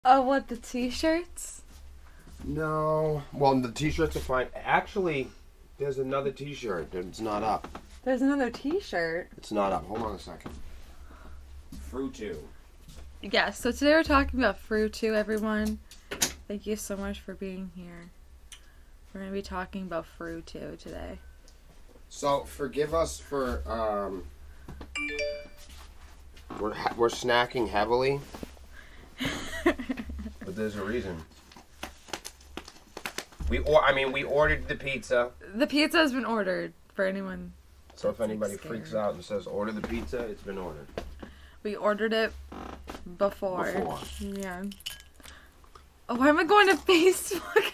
Oh, what, the t-shirts? No. Well, the t-shirts are fine. Actually, there's another t-shirt. It's not up. There's another t-shirt. It's not up. Hold on a second. Fruit. Yes, so today we're talking about Fruit, everyone. Thank you so much for being here. We're going to be talking about Fruit today. So, forgive us for, we're snacking heavily. But there's a reason. We ordered the pizza. The pizza has been ordered for anyone. So if anybody freaks out and says order the pizza, it's been ordered. We ordered it before. Yeah. Oh, why am I going to Facebook?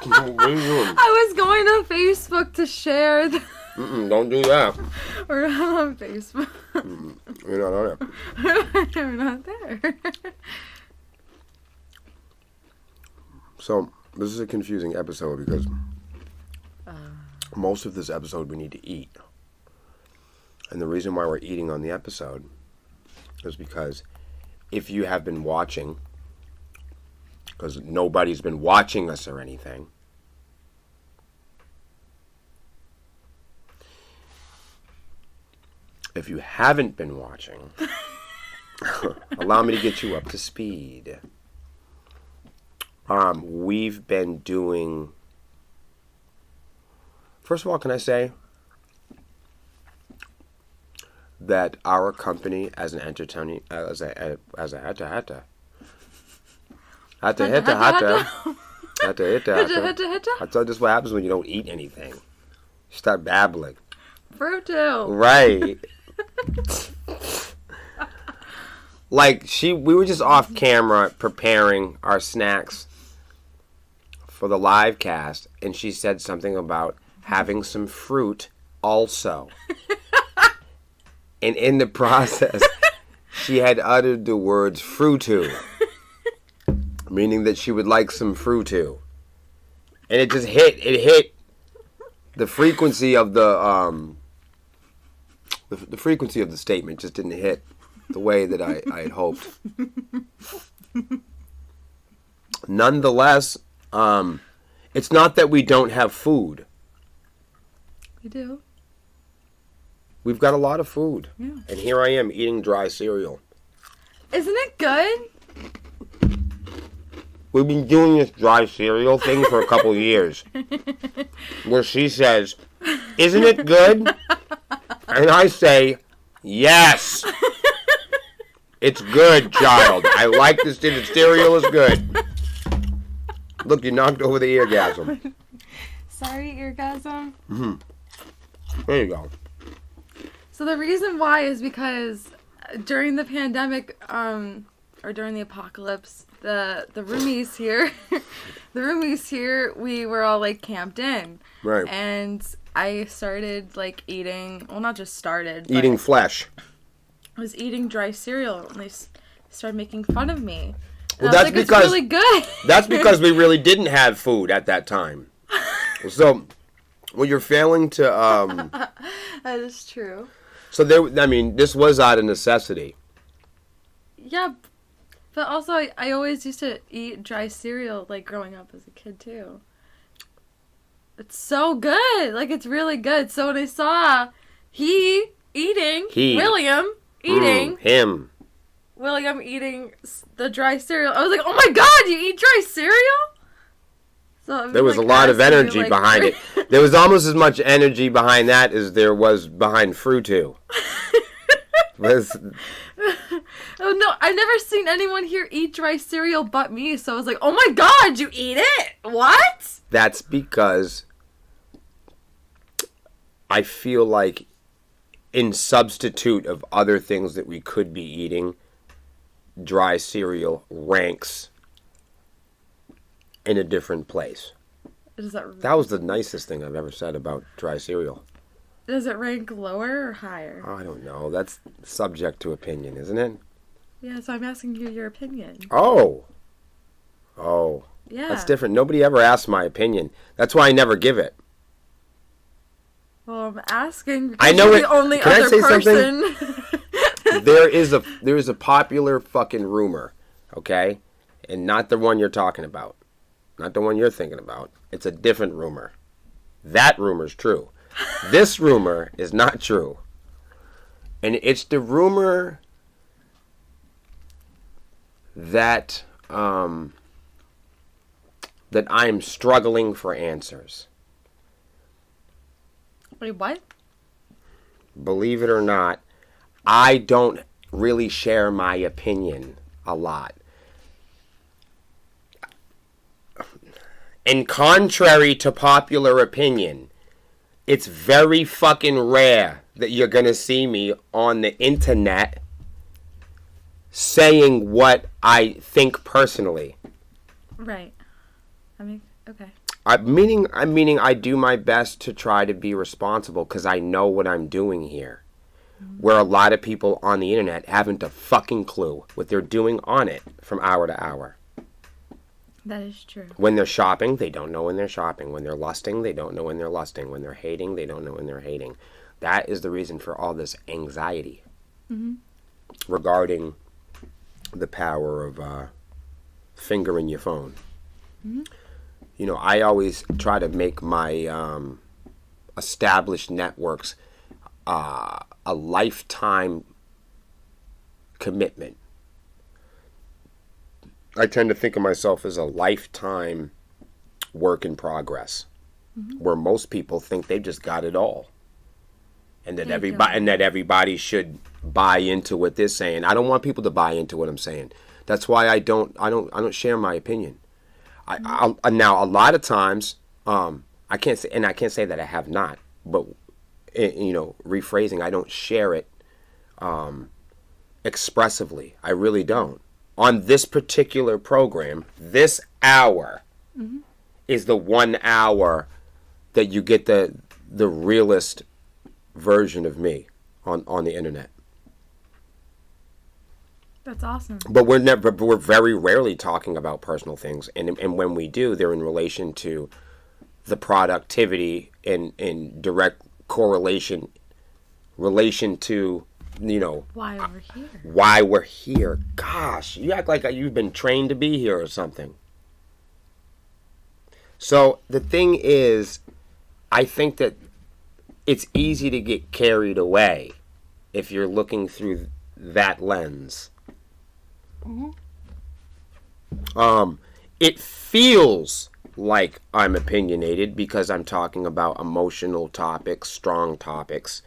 What are you doing? I was going to Facebook to share the... Don't do that. We're not on Facebook. You're not on it. We're not there. So, this is a confusing episode because most of this episode we need to eat. And the reason why we're eating on the episode is because if you have been watching, because nobody's been watching us or anything, if you haven't been watching, allow me to get you up to speed. We've been doing... First of all, can I say that our company as an entertaining... That's just what happens when you don't eat anything. You start babbling. Fruit. Right. We were just off camera preparing our snacks for the live cast, and she said something about having some fruit also. And in the process, she had uttered the words fruitu, meaning that she would like some fruitu. And it just hit the frequency of the frequency of the statement just didn't hit the way that I had hoped. Nonetheless, it's not that we don't have food. We do. We've got a lot of food. Yeah. And here I am eating dry cereal. Isn't it good? We've been doing this dry cereal thing for a couple years. Where she says, "Isn't it good?" And I say, "Yes. It's good, child. I like this. The cereal is good." Look, you knocked over the eargasm. Sorry, eargasm. There you go. So the reason why is because during the pandemic, or during the apocalypse, the roomies here, we were all like camped in. Right. And I started like eating, well, not just started. Eating flesh. I was eating dry cereal, and they started making fun of me. Well, that's because it's really good. That's because we really didn't have food at that time. So, well, you're failing to. That is true. So this was out of necessity. Yeah, but also I always used to eat dry cereal like growing up as a kid too. It's so good, like it's really good. So when I saw William eating the dry cereal, I was like, oh my god, you eat dry cereal? So there was a lot of energy behind it. There was almost as much energy behind that as there was behind Fruitu. Oh no, I've never seen anyone here eat dry cereal but me, so I was like, oh my god, you eat it? What? That's because I feel like in substitute of other things that we could be eating, dry cereal ranks in a different place. That was the nicest thing I've ever said about dry cereal. Does it rank lower or higher? I don't know. That's subject to opinion, isn't it? Yeah, so I'm asking you your opinion. Oh. Yeah. That's different. Nobody ever asked my opinion. That's why I never give it. Well, I'm asking because I know you're the only Can other I say person. something? There is a popular fucking rumor Okay? And not the one you're talking about. Not the one you're thinking about. It's a different rumor. That rumor's true. This rumor is not true. And it's the rumor that that I'm struggling for answers. Wait, what? Believe it or not, I don't really share my opinion a lot. And contrary to popular opinion, it's very fucking rare that you're going to see me on the internet saying what I think personally. Right. I mean, okay. I'm meaning I do my best to try to be responsible because I know what I'm doing here. Where a lot of people on the internet haven't a fucking clue what they're doing on it from hour to hour. That is true. When they're shopping, they don't know when they're shopping. When they're lusting, they don't know when they're lusting. When they're hating, they don't know when they're hating. That is the reason for all this anxiety regarding the power of fingering your phone. You know, I always try to make my established networks a lifetime commitment. I tend to think of myself as a lifetime work in progress, where most people think they've just got it all, and that everybody should buy into what they're saying. I don't want people to buy into what I'm saying. That's why I don't share my opinion. Now a lot of times I can't say that I have not, but rephrasing, I don't share it expressively. I really don't. On this particular program, this hour is the 1 hour that you get the realest version of me on the internet. That's awesome. But we're very rarely talking about personal things, and when we do, they're in relation to the productivity and in direct relation to why we're here. Gosh, you act like you've been trained to be here or something. So the thing is, I think that it's easy to get carried away if you're looking through that lens. It feels like I'm opinionated because I'm talking about emotional topics, strong topics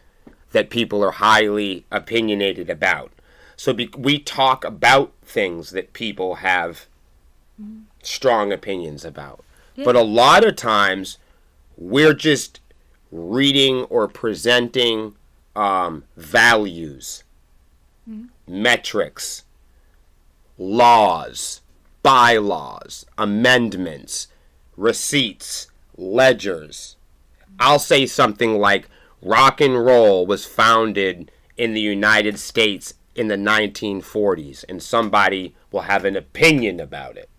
that people are highly opinionated about. So we talk about things that people have strong opinions about. Yeah. But a lot of times we're just reading or presenting values, metrics, laws, bylaws, amendments, receipts, ledgers. I'll say something like rock and roll was founded in the United States in the 1940s, and somebody will have an opinion about it.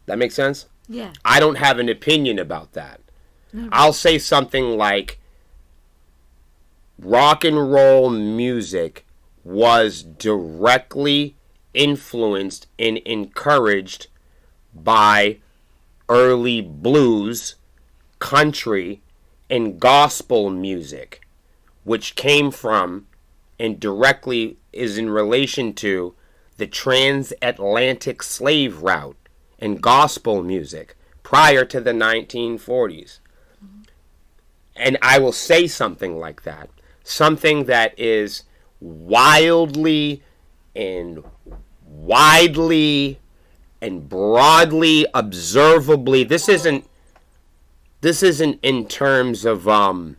That makes sense? Yeah. I don't have an opinion about that. I'll say something like rock and roll music was directly influenced and encouraged by early blues, country, and gospel music, which came from and directly is in relation to the transatlantic slave route and gospel music prior to the 1940s. And I will say something like that. Something that is wildly and widely and broadly observably. This isn't in terms of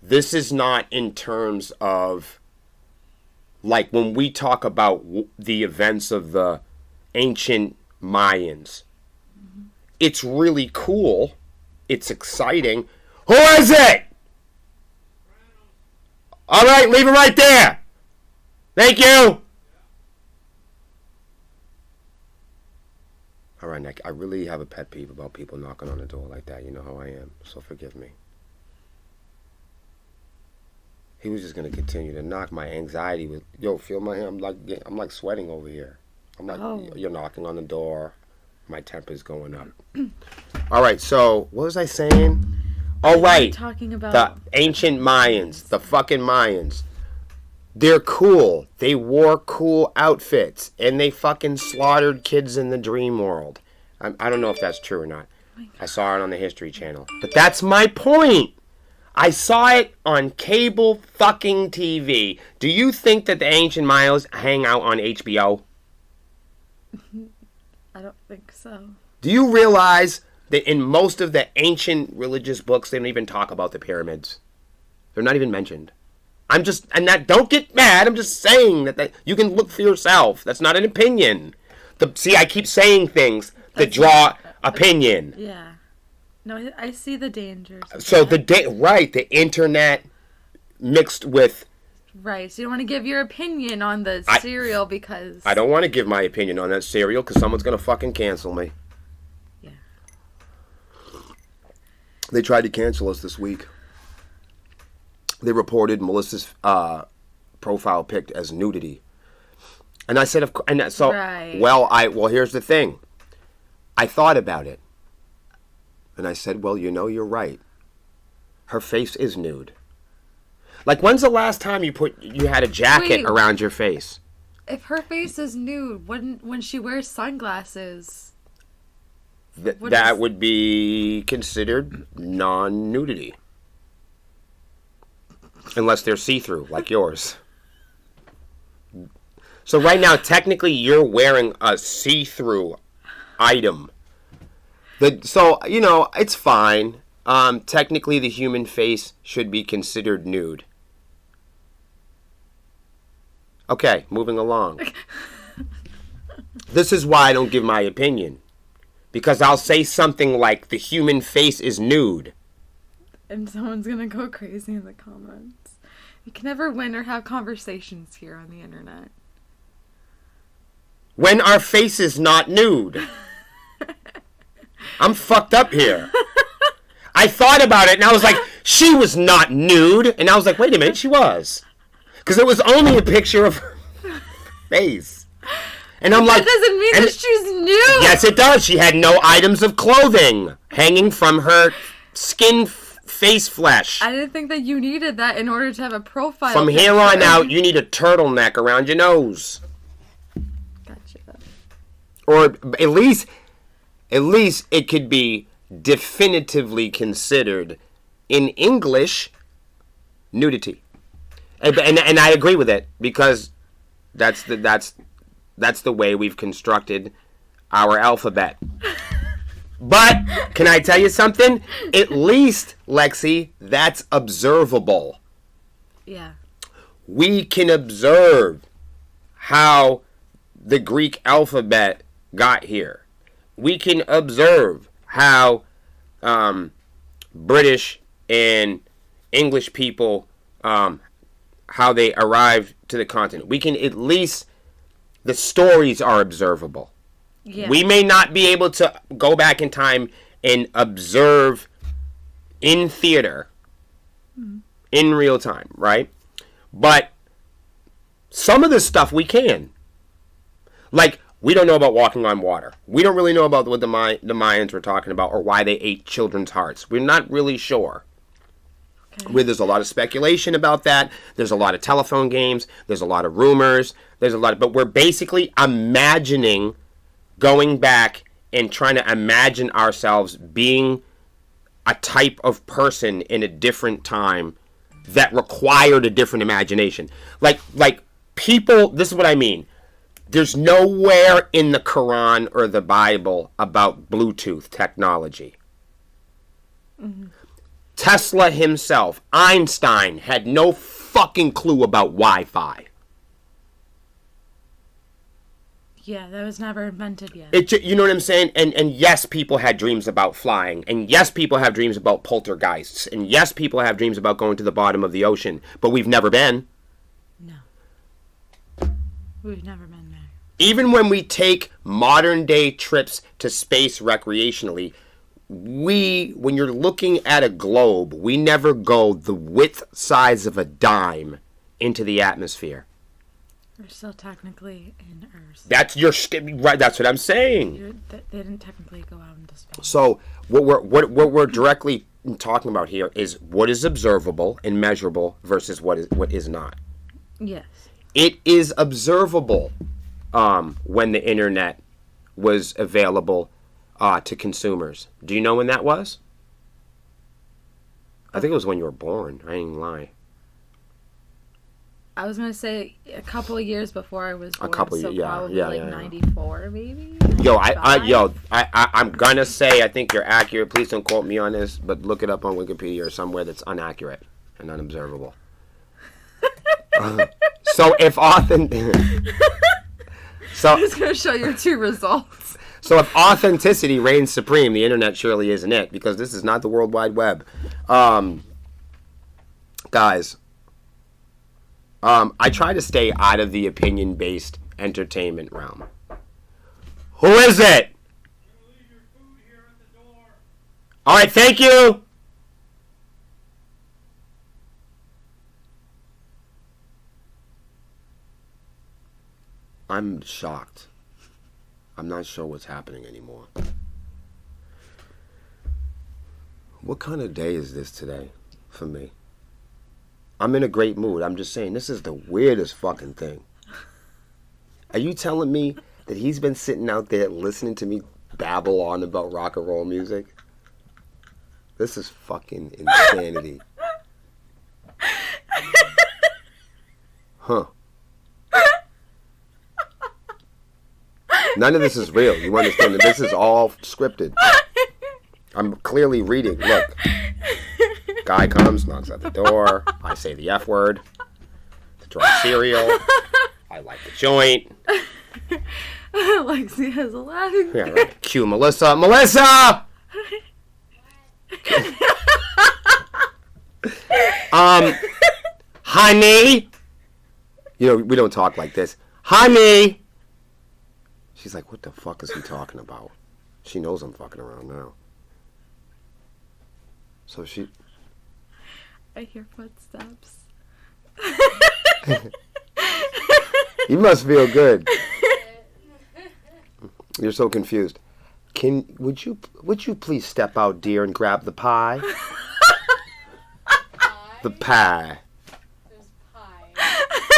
this is not in terms of like when we talk about the events of the ancient Mayans. It's really cool. It's exciting. Who is it? All right, leave it right there. Thank you. All right, Nick, I really have a pet peeve about people knocking on the door like that. You know how I am, so forgive me. He was just gonna continue to knock my anxiety with. Yo, feel my hand? I'm like sweating over here. I'm like, You're knocking on the door. My temper's going up. All right, so what was I saying? All right, talking about the ancient Mayans, the fucking Mayans. They're cool. They wore cool outfits, and they fucking slaughtered kids in the dream world. I don't know if that's true or not. I saw it on the History Channel, but that's my point. I saw it on cable fucking TV. Do you think that the ancient Mayans hang out on HBO? I don't think so. Do you realize that in most of the ancient religious books, they don't even talk about the pyramids? They're not even mentioned. Don't get mad. I'm just saying that you can look for yourself. That's not an opinion. See, I keep saying things that draw opinion. Yeah. No, I see the dangers. So the internet mixed with. Right, so you don't want to give your opinion on the cereal because... I don't want to give my opinion on that cereal because someone's going to fucking cancel me. Yeah. They tried to cancel us this week. They reported Melissa's profile picked as nudity. And I said, right. Well, here's the thing. I thought about it. And I said, well, you're right. Her face is nude. Like, when's the last time you had a jacket around your face? If her face is nude, when she wears sunglasses... that would be considered non-nudity. Unless they're see-through, like yours. So right now, technically, you're wearing a see-through item. So, it's fine. Technically, the human face should be considered nude. Okay, moving along. This is why I don't give my opinion. Because I'll say something like, the human face is nude. And someone's gonna go crazy in the comments. You can never win or have conversations here on the internet. When our face is not nude. I'm fucked up here. I thought about it and I was like, she was not nude. And I was like, wait a minute, she was. Because it was only a picture of her face. And I'm like... That doesn't mean that she's nude. Yes, it does. She had no items of clothing hanging from her skin face flesh. I didn't think that you needed that in order to have a profile. From here on out, you need a turtleneck around your nose. Gotcha. Or at least it could be definitively considered in English nudity. And I agree with it because that's the way we've constructed our alphabet. But can I tell you something? At least, Lexi, that's observable. Yeah. We can observe how the Greek alphabet got here. We can observe how British and English people, how they arrived to the continent. We can at least, the stories are observable. Yeah. We may not be able to go back in time and observe in theater, in real time, right? But some of this stuff we can. Like, we don't know about walking on water. We don't really know about what the Mayans were talking about or why they ate children's hearts. We're not really sure. Okay. There's a lot of speculation about that. There's a lot of telephone games. There's a lot of rumors. But we're basically imagining going back and trying to imagine ourselves being a type of person in a different time that required a different imagination. Like people, this is what I mean. There's nowhere in the Quran or the Bible about Bluetooth technology. Mm-hmm. Tesla himself, Einstein, had no fucking clue about Wi-Fi. Yeah, that was never invented yet. You know what I'm saying? And yes, people had dreams about flying. And yes, people have dreams about poltergeists. And yes, people have dreams about going to the bottom of the ocean. But we've never been. No. We've never been there. Even when we take modern day trips to space recreationally, when you're looking at a globe, we never go the width size of a dime into the atmosphere. We're still technically in Earth. That's right. That's what I'm saying. They didn't technically go out into space. So what we're directly talking about here is what is observable and measurable versus what is not. Yes. It is observable when the internet was available to consumers. Do you know when that was? I think it was when you were born. I ain't even lie. I was gonna say a couple of years before I was born. A couple so of years, probably 94 maybe. I'm gonna say I think you're accurate. Please don't quote me on this, but look it up on Wikipedia or somewhere that's inaccurate and unobservable. So if authentic, I'm just gonna show you 2 results. So if authenticity reigns supreme, the internet surely isn't it, because this is not the World Wide Web, guys. I try to stay out of the opinion-based entertainment realm. Who is it? Leave your food here at the door. All right, thank you. I'm shocked. I'm not sure what's happening anymore. What kind of day is this today for me? I'm in a great mood. I'm just saying, this is the weirdest fucking thing. Are you telling me that he's been sitting out there listening to me babble on about rock and roll music? This is fucking insanity. Huh. None of this is real. You understand that this is all scripted. I'm clearly reading. Look. Guy comes, knocks at the door. I say the F word. To dry cereal. I like the joint. Lexi has a laughing. Yeah, right. Cue Melissa. Melissa! Honey! You know, we don't talk like this. Honey! She's like, what the fuck is he talking about? She knows I'm fucking around now. So she... I hear footsteps. You must feel good. You're so confused. Would you please step out, dear, and grab the pie? The pie. There's pie.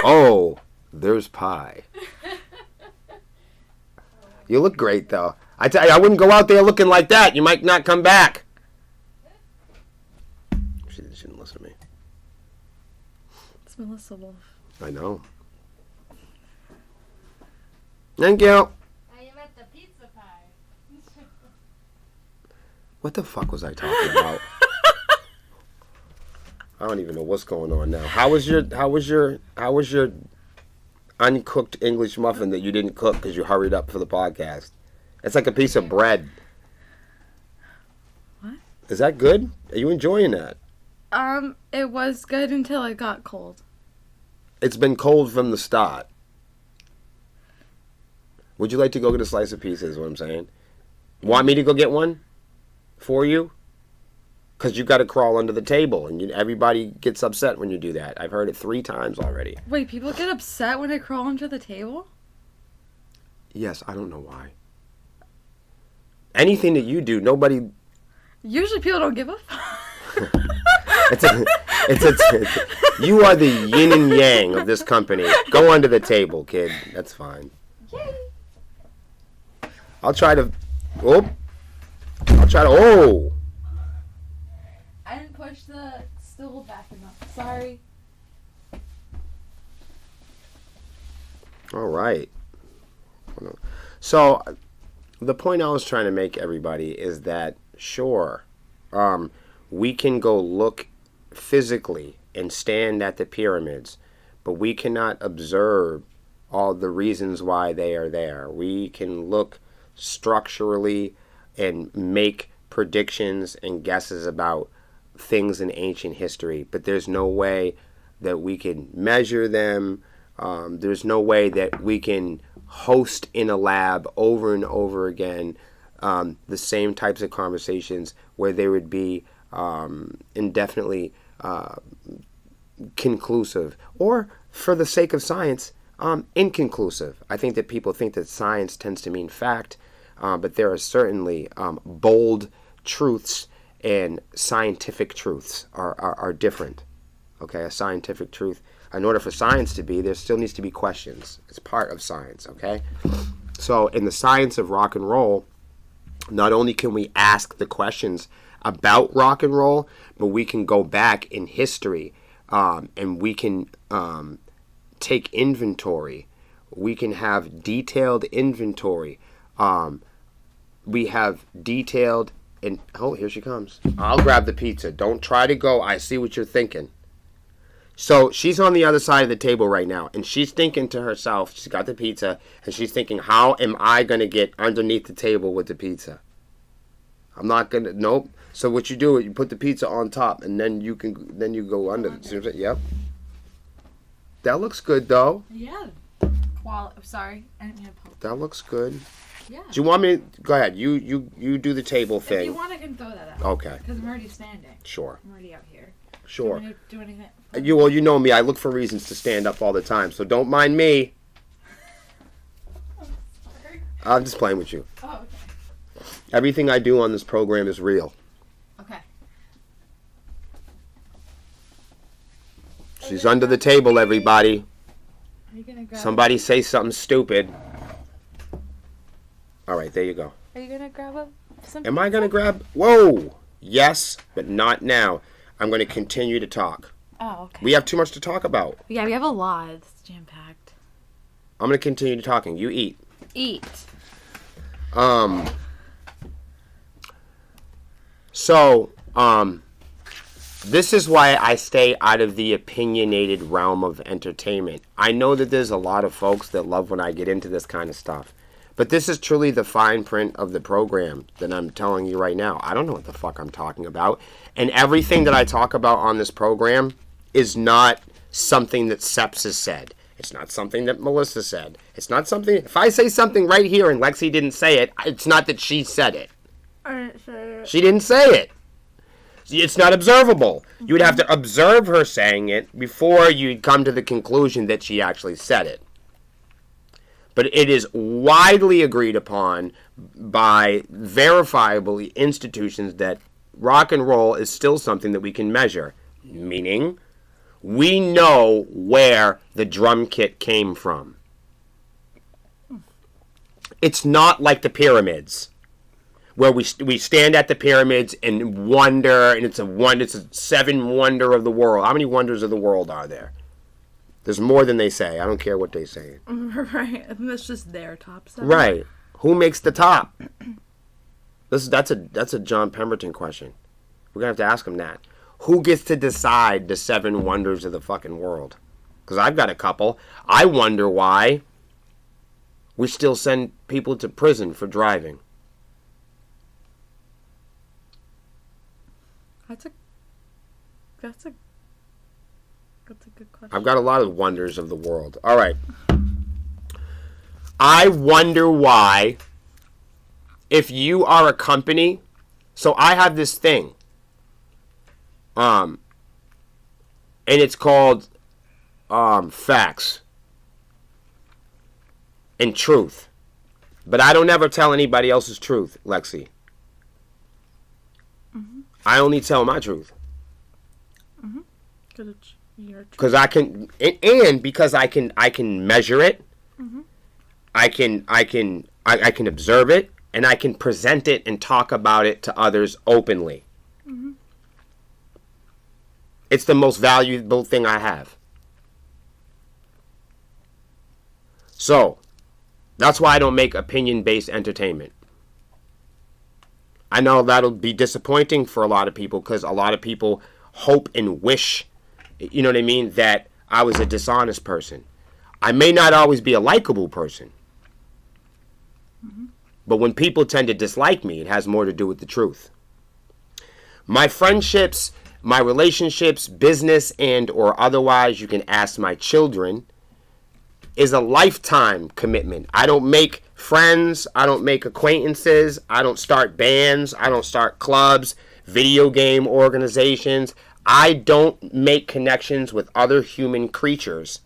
Oh, there's pie. You look great, though. I tell you, I wouldn't go out there looking like that. You might not come back. She didn't listen to me. It's Melissa Wolf. I know. Thank you. I am at the pizza pie. What the fuck was I talking about? I don't even know what's going on now. How was your uncooked English muffin that you didn't cook because you hurried up for the podcast? It's like a piece of bread. What? Is that good? Are you enjoying that? It was good until it got cold. It's been cold from the start. Would you like to go get a slice of pizza is what I'm saying? Want me to go get one for you? Because you got to crawl under the table, and everybody gets upset when you do that. I've heard it 3 times already. Wait, people get upset when I crawl under the table? Yes, I don't know why. Anything that you do, nobody... Usually people don't give a fuck. You are the yin and yang of this company. Go under the table, kid. That's fine. Yay. I'll try to... Oh! I didn't push the stool back enough. Sorry. All right. So, the point I was trying to make, everybody, is that, sure, we can go look physically and stand at the pyramids, but we cannot observe all the reasons why they are there. We can look structurally and make predictions and guesses about things in ancient history, but there's no way that we can measure them. There's no way that we can host in a lab over and over again the same types of conversations where they would be indefinitely conclusive, or for the sake of science, inconclusive. I think that people think that science tends to mean fact, but there are certainly bold truths, and scientific truths are different. Okay, a scientific truth, in order for science to be, there still needs to be questions. It's part of science, okay? So in the science of rock and roll, not only can we ask the questions about rock and roll, but we can go back in history, and we can take inventory. We can have detailed inventory. We have detailed, and oh, here she comes. I'll grab the pizza. Don't try to go. I see what you're thinking. So she's on the other side of the table right now, and she's thinking to herself, she's got the pizza, and she's thinking, how am I going to get underneath the table with the pizza? I'm not going to, nope. So what you do is you put the pizza on top, and then you go under. Yep. That looks good, though. Yeah. Sorry, I didn't mean to poke. That looks good. Yeah. Do you want me to, go ahead, you do the table thing. If you want, I can throw that out. Okay. Because I'm already standing. Sure. I'm already out here. Sure. Do you want me to do anything? You know me. I look for reasons to stand up all the time, so don't mind me. Sorry. I'm just playing with you. Oh, okay. Everything I do on this program is real. Okay. She's under the table, everybody. Are you gonna grab? Somebody say something stupid. All right, there you go. Are you gonna grab some? Am I going to grab? Whoa! Yes, but not now. I'm going to continue to talk. Oh, okay. We have too much to talk about. Yeah, we have a lot. It's jam packed. I'm going to continue talking. You eat. Eat. So, this is why I stay out of the opinionated realm of entertainment. I know that there's a lot of folks that love when I get into this kind of stuff. But this is truly the fine print of the program that I'm telling you right now. I don't know what the fuck I'm talking about. And everything that I talk about on this program is not something that Seps has said. It's not something that Melissa said. It's not something... If I say something right here and Lexi didn't say it, it's not that she said it. I didn't say it. She didn't say it. It's not observable. You would have to observe her saying it before you'd come to the conclusion that she actually said it. But it is widely agreed upon by verifiable institutions that rock and roll is still something that we can measure. Meaning, we know where the drum kit came from. It's not like the pyramids, where we stand at the pyramids and wonder, and it's a seven wonder of the world. How many wonders of the world are there? There's more than they say. I don't care what they say. Right. And that's just their top seven. Right. Who makes the top? That's a John Pemberton question. We're going to have to ask him that. Who gets to decide the seven wonders of the fucking world? Because I've got a couple. I wonder why we still send people to prison for driving. That's a good question. I've got a lot of wonders of the world. All right. I wonder why, if you are a company, so I have this thing, and it's called facts and truth, but I don't ever tell anybody else's truth, Lexi. Mm-hmm. I only tell my truth. Mm-hmm. Because it's your truth. Because I can, and because I can measure it. Mm-hmm. I can observe it, and I can present it and talk about it to others openly. Mm-hmm. It's the most valuable thing I have. So, that's why I don't make opinion-based entertainment. I know that'll be disappointing for a lot of people, because a lot of people hope and wish, you know what I mean, that I was a dishonest person. I may not always be a likable person. Mm-hmm. But when people tend to dislike me, it has more to do with the truth. My friendships, my relationships, business and or otherwise, you can ask my children, is a lifetime commitment. I don't make friends. I don't make acquaintances. I don't start bands. I don't start clubs, video game organizations. I don't make connections with other human creatures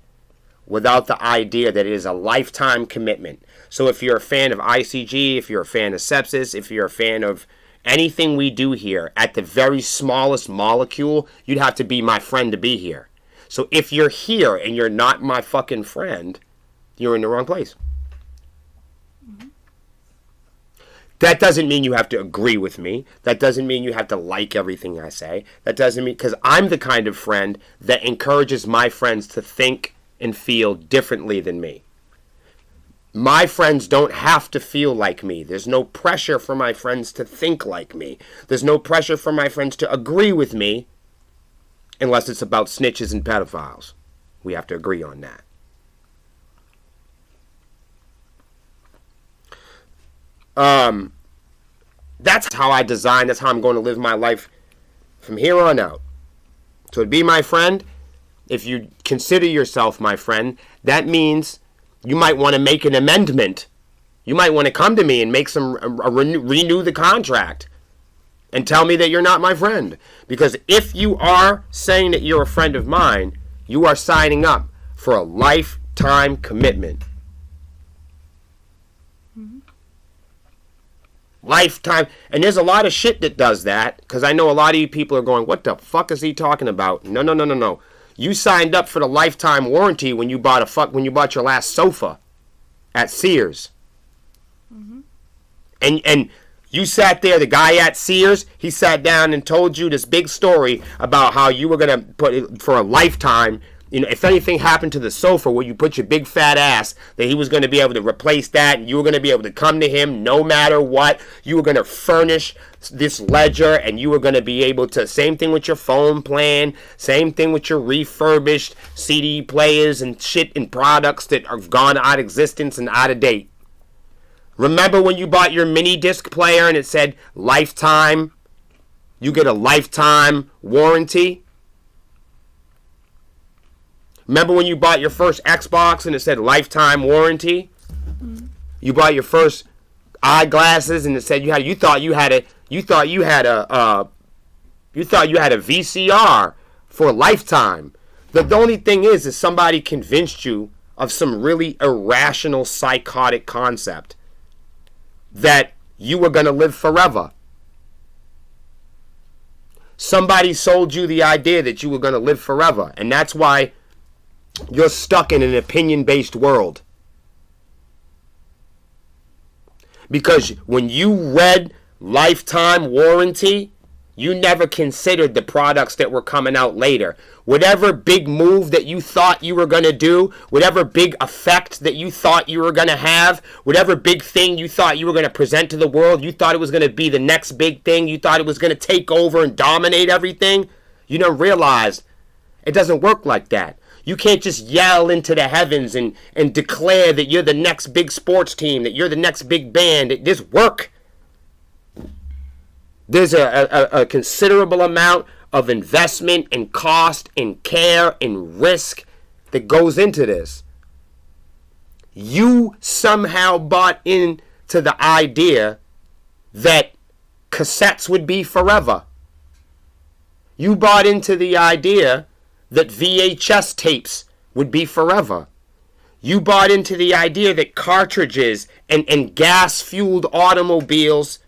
without the idea that it is a lifetime commitment. So if you're a fan of ICG, if you're a fan of sepsis, if you're a fan of anything we do here, at the very smallest molecule, you'd have to be my friend to be here. So if you're here and you're not my fucking friend, you're in the wrong place. That doesn't mean you have to agree with me. That doesn't mean you have to like everything I say. That doesn't mean, because I'm the kind of friend that encourages my friends to think and feel differently than me. My friends don't have to feel like me. There's no pressure for my friends to think like me. There's no pressure for my friends to agree with me unless it's about snitches and pedophiles. We have to agree on that. That's how I design. That's how I'm going to live my life from here on out. So to be my friend, if you consider yourself my friend, that means you might want to make an amendment. You might want to come to me and make renew the contract and tell me that you're not my friend. Because if you are saying that you're a friend of mine, you are signing up for a lifetime commitment. Lifetime. And there's a lot of shit that does that, because I know a lot of you people are going, what the fuck is he talking about? No. You signed up for the lifetime warranty when you bought your last sofa at Sears. And you sat there, the guy at Sears, he sat down and told you this big story about how you were going to put it for a lifetime. You know, if anything happened to the sofa where you put your big fat ass, that he was going to be able to replace that, and you were going to be able to come to him no matter what. You were going to furnish this ledger, and you were going to be able to, same thing with your phone plan, same thing with your refurbished CD players and shit and products that have gone out of existence and out of date. Remember when you bought your mini disc player and it said lifetime? You get a lifetime warranty? Remember when you bought your first Xbox and it said lifetime warranty? You bought your first eyeglasses and it said you thought you had a VCR for a lifetime. The only thing is somebody convinced you of some really irrational psychotic concept that you were going to live forever. Somebody sold you the idea that you were going to live forever, and that's why you're stuck in an opinion-based world. Because when you read lifetime warranty, you never considered the products that were coming out later. Whatever big move that you thought you were going to do, whatever big effect that you thought you were going to have, whatever big thing you thought you were going to present to the world, you thought it was going to be the next big thing, you thought it was going to take over and dominate everything, you don't realize it doesn't work like that. You can't just yell into the heavens and declare that you're the next big sports team, that you're the next big band. There's work. There's a considerable amount of investment and cost and care and risk that goes into this. You somehow bought into the idea that cassettes would be forever. You bought into the idea that VHS tapes would be forever. You bought into the idea that cartridges and gas-fueled automobiles,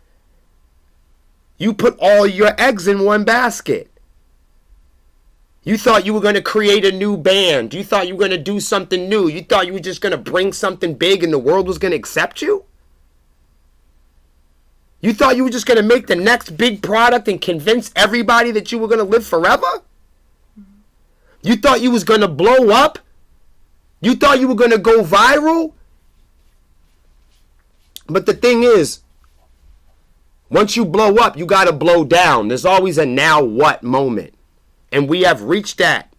you put all your eggs in one basket. You thought you were going to create a new band. You thought you were going to do something new. You thought you were just going to bring something big and the world was going to accept you. You thought you were just going to make the next big product and convince everybody that you were going to live forever? You thought you was going to blow up? You thought you were going to go viral? But the thing is, once you blow up, you got to blow down. There's always a now what moment. And we have reached that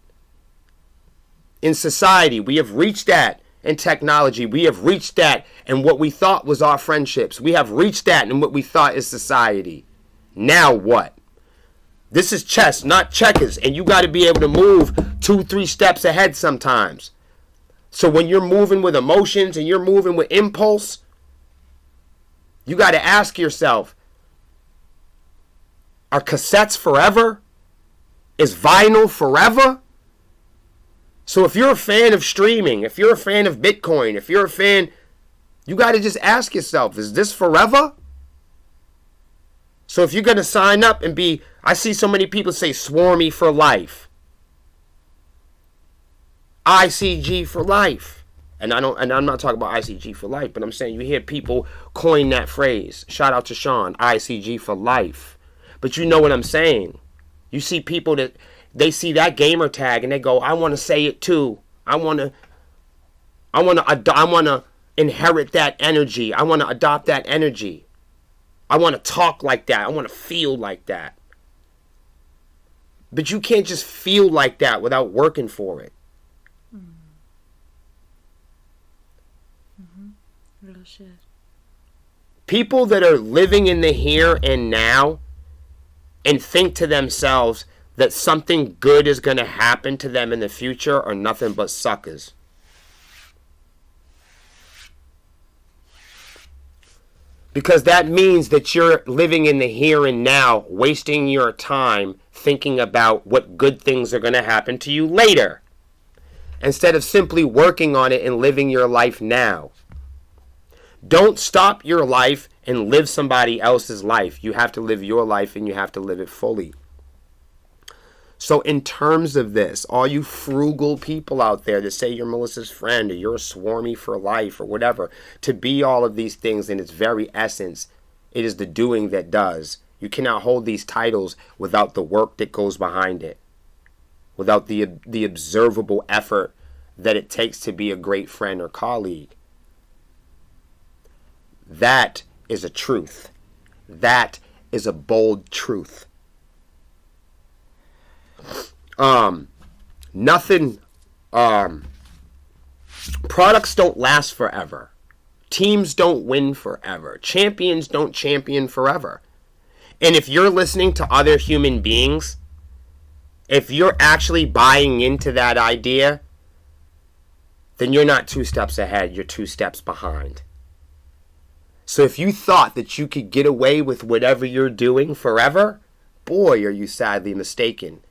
in society. We have reached that in technology. We have reached that in what we thought was our friendships. We have reached that in what we thought is society. Now what? This is chess, not checkers. And you got to be able to move 2-3 steps ahead sometimes. So when you're moving with emotions and you're moving with impulse, you got to ask yourself, are cassettes forever? Is vinyl forever? So if you're a fan of streaming, if you're a fan of Bitcoin, if you're a fan, you got to just ask yourself, is this forever? So if you're going to sign up and be, I see so many people say swarmy for life. ICG for life. And I'm not talking about ICG for life, but I'm saying you hear people coin that phrase. Shout out to Sean, ICG for life. But you know what I'm saying. You see people that they see that gamer tag and they go, I want to say it too. I want to inherit that energy. I want to adopt that energy. I want to talk like that. I want to feel like that. But you can't just feel like that without working for it. Real shit. People that are living in the here and now and think to themselves that something good is going to happen to them in the future are nothing but suckers. Because that means that you're living in the here and now, wasting your time thinking about what good things are going to happen to you later, instead of simply working on it and living your life now. Don't stop your life and live somebody else's life. You have to live your life and you have to live it fully. So in terms of this, all you frugal people out there that say you're Melissa's friend or you're a swarmy for life or whatever, to be all of these things in its very essence, it is the doing that does. You cannot hold these titles without the work that goes behind it, without the observable effort that it takes to be a great friend or colleague. That is a truth. That is a bold truth. Products don't last forever. Teams don't win forever. Champions don't champion forever. And if you're listening to other human beings, if you're actually buying into that idea, then you're not 2 steps ahead, you're 2 steps behind. So if you thought that you could get away with whatever you're doing forever, boy, are you sadly mistaken.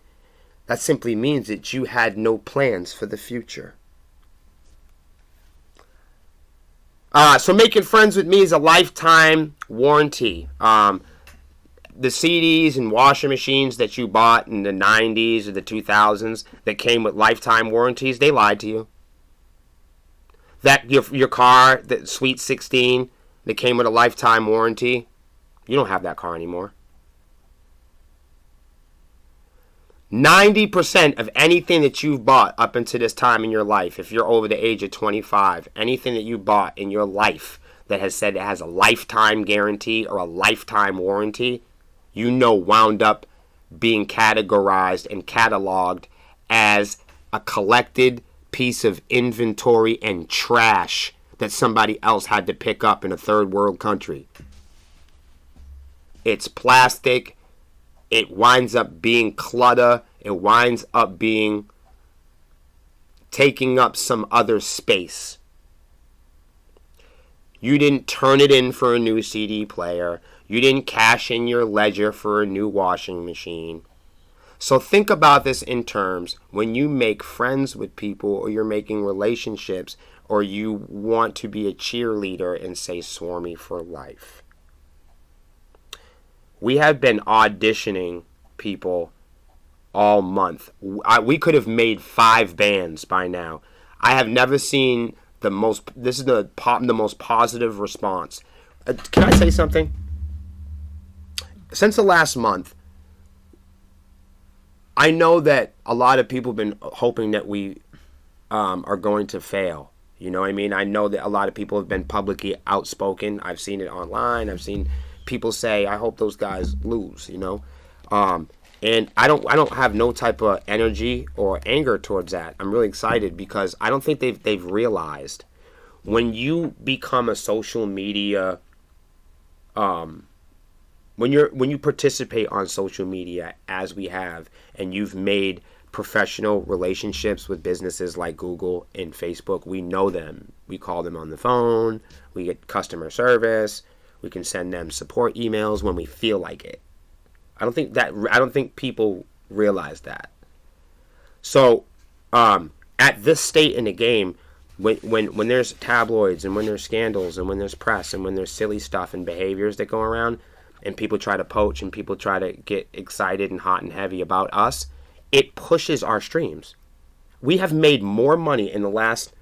That simply means that you had no plans for the future. So making friends with me is a lifetime warranty. The CDs and washing machines that you bought in the 90s or the 2000s that came with lifetime warranties, they lied to you. That your car, that Sweet 16, that came with a lifetime warranty, you don't have that car anymore. 90% of anything that you've bought up until this time in your life, if you're over the age of 25, anything that you bought in your life that has said it has a lifetime guarantee or a lifetime warranty, you know wound up being categorized and cataloged as a collected piece of inventory and trash that somebody else had to pick up in a third world country. It's plastic. It winds up being clutter. It winds up being taking up some other space. You didn't turn it in for a new CD player. You didn't cash in your ledger for a new washing machine. So think about this in terms when you make friends with people or you're making relationships or you want to be a cheerleader and say swarmy for life. We have been auditioning people all month. We could have made 5 bands by now. I have never seen this is the most positive response. Can I say something? Since the last month, I know that a lot of people have been hoping that we are going to fail. You know what I mean? I know that a lot of people have been publicly outspoken. I've seen it online. I've seen people say, I hope those guys lose, you know? And I don't have no type of energy or anger towards that. I'm really excited because I don't think they've realized when you become a social media, when you participate on social media as we have, and you've made professional relationships with businesses like Google and Facebook. We know them. We call them on the phone. We get customer service. We can send them support emails when we feel like it. I don't think people realize that. So, at this state in the game, when there's tabloids and when there's scandals and when there's press and when there's silly stuff and behaviors that go around and people try to poach and people try to get excited and hot and heavy about us, it pushes our streams. We have made more money in the last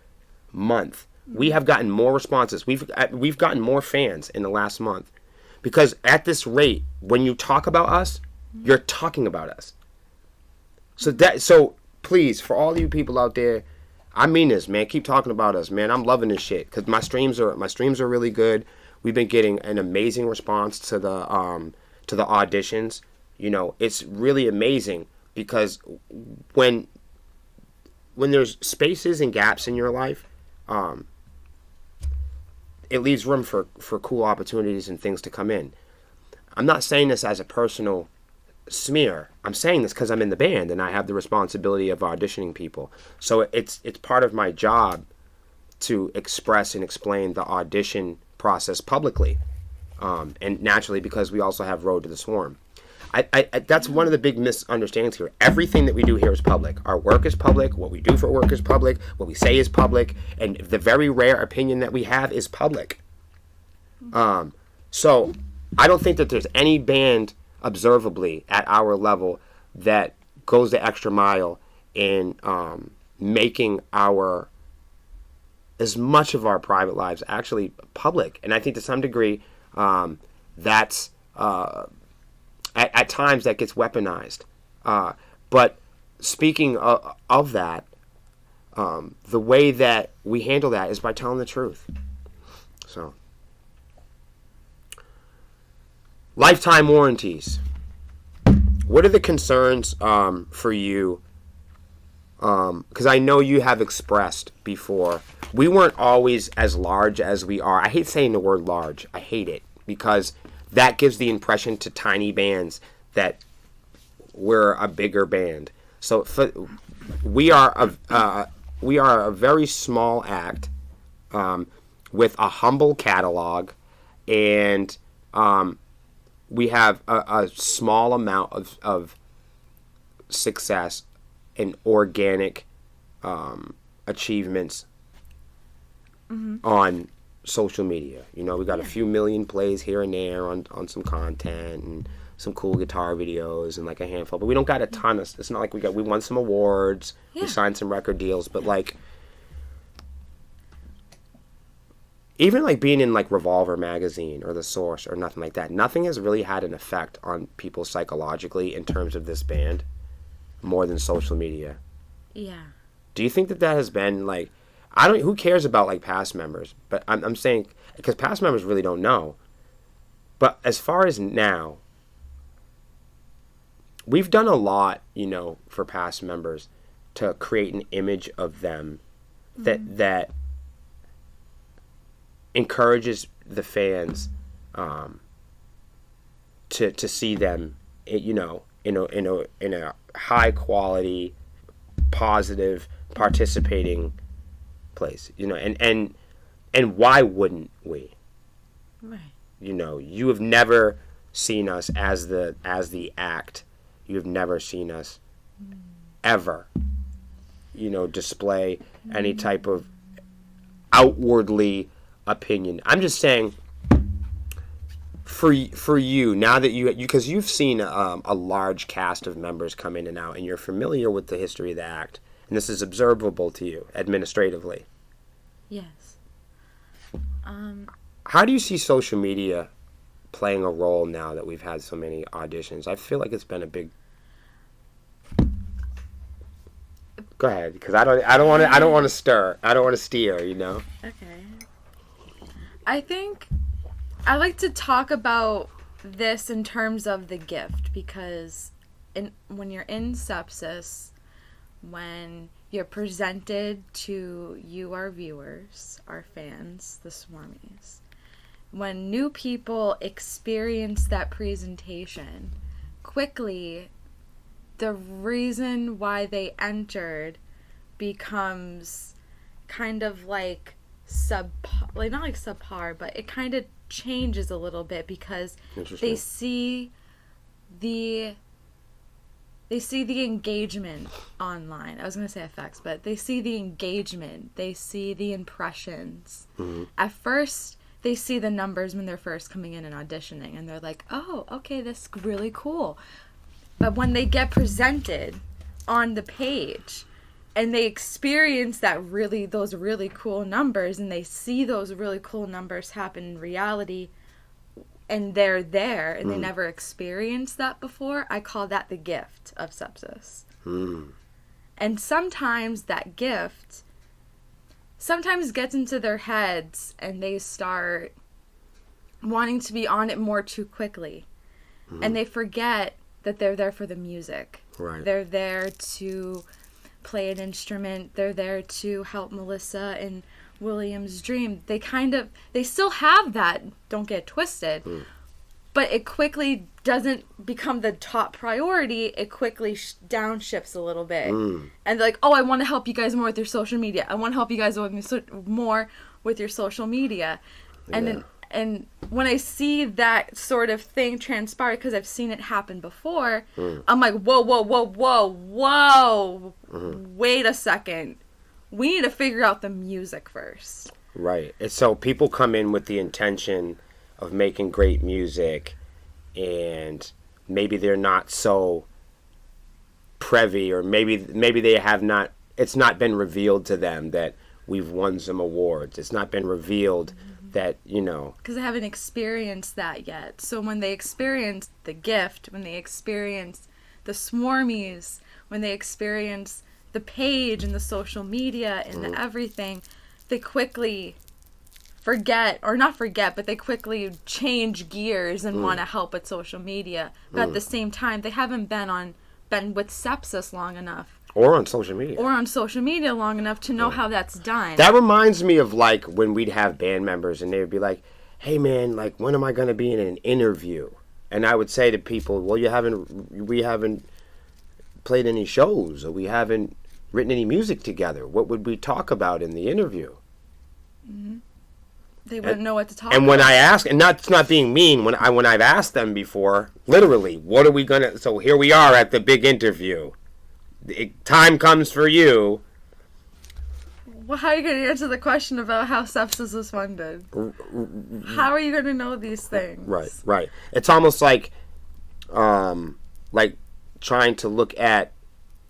month. We have gotten more responses. We've gotten more fans in the last month. Because at this rate, when you talk about us, you're talking about us. So please, for all you people out there, I mean this, man. Keep talking about us, man. I'm loving this shit because my streams are really good. We've been getting an amazing response to the auditions. You know, it's really amazing because when there's spaces and gaps in your life, it leaves room for cool opportunities and things to come in. I'm not saying this as a personal smear. I'm saying this because I'm in the band and I have the responsibility of auditioning people. So it's part of my job to express and explain the audition process publicly, and naturally because we also have Road to the Swarm. I that's one of the big misunderstandings here. Everything that we do here is public. Our work is public. What we do for work is public. What we say is public. And the very rare opinion that we have is public. So I don't think that there's any band observably at our level that goes the extra mile in making as much of our private lives actually public. And I think to some degree that's at times that gets weaponized. But speaking of that, the way that we handle that is by telling the truth. So, lifetime warranties. What are the concerns for you? Because I know you have expressed before, we weren't always as large as we are. I hate saying the word large. I hate it because that gives the impression to tiny bands that we're a bigger band. So we are a very small act with a humble catalog, and we have a small amount of success and organic achievements on social media. You know, we got a few million plays here and there on some content and some cool guitar videos and like a handful, but we don't got a ton of. It's not like we won some awards, we signed some record deals, but like even like being in like Revolver magazine or The Source or nothing like that, nothing has really had an effect on people psychologically in terms of this band more than social media. Yeah. Do you think that has been like, who cares about like past members? But I'm saying, because past members really don't know. But as far as now, we've done a lot, you know, for past members to create an image of them that encourages the fans to see them, you know, in a high quality, positive, participating place, you know, and why wouldn't we? Right. You know, you have never seen us as the act. You have never seen us ever, you know, display any type of outwardly opinion. I'm just saying, for you, now that because you've seen a large cast of members come in and out, and you're familiar with the history of the act, and this is observable to you administratively. Yes. How do you see social media playing a role now that we've had so many auditions? I feel like it's been a big. Go ahead, because I don't want to stir. I don't want to steer. You know. Okay. I think I like to talk about this in terms of the gift, because when you're in sepsis, when you're presented to you, our viewers, our fans, the Swarmies, when new people experience that presentation, quickly the reason why they entered becomes kind of like not like subpar, but it kind of changes a little bit because they see the engagement online. I was going to say effects, but they see the engagement. They see the impressions. Mm-hmm. At first, they see the numbers when they're first coming in and auditioning, and they're like, oh, okay, that's really cool. But when they get presented on the page and they experience those really cool numbers, and they see those really cool numbers happen in reality, and they're there and they never experienced that before, I call that the gift of sepsis. And sometimes that gift gets into their heads and they start wanting to be on it more too quickly. And they forget that they're there for the music. Right. They're there to play an instrument. They're there to help Melissa and William's dream. They still have that, don't get twisted, but it quickly doesn't become the top priority. It quickly downshifts a little bit. And they're like, oh, I want to help you guys more with your social media. I want to help you guys more with your social media. And when I see that sort of thing transpire, because I've seen it happen before, I'm like, whoa, wait a second. We need to figure out the music first. Right. And so people come in with the intention of making great music, and maybe they're not so privy, or maybe they have not, it's not been revealed to them that we've won some awards. It's not been revealed that, because they haven't experienced that yet. So when they experience the gift, when they experience the swarmies, when they experience the page and the social media and the everything, they quickly but they quickly change gears and want to help with social media. But at the same time, they haven't been with sepsis long enough. Or on social media long enough to know how that's done. That reminds me of like when we'd have band members and they would be like, hey man, like when am I going to be in an interview? And I would say to people, well, we haven't played any shows, or we haven't written any music together. What would we talk about in the interview? They wouldn't know what to talk about. And when I ask, and that's not being mean, when I've asked them before, literally, what are we gonna? So here we are at the big interview. Time comes for you. Well, how are you going to answer the question about how sepsis was funded? How are you going to know these things? Right. It's almost like trying to look at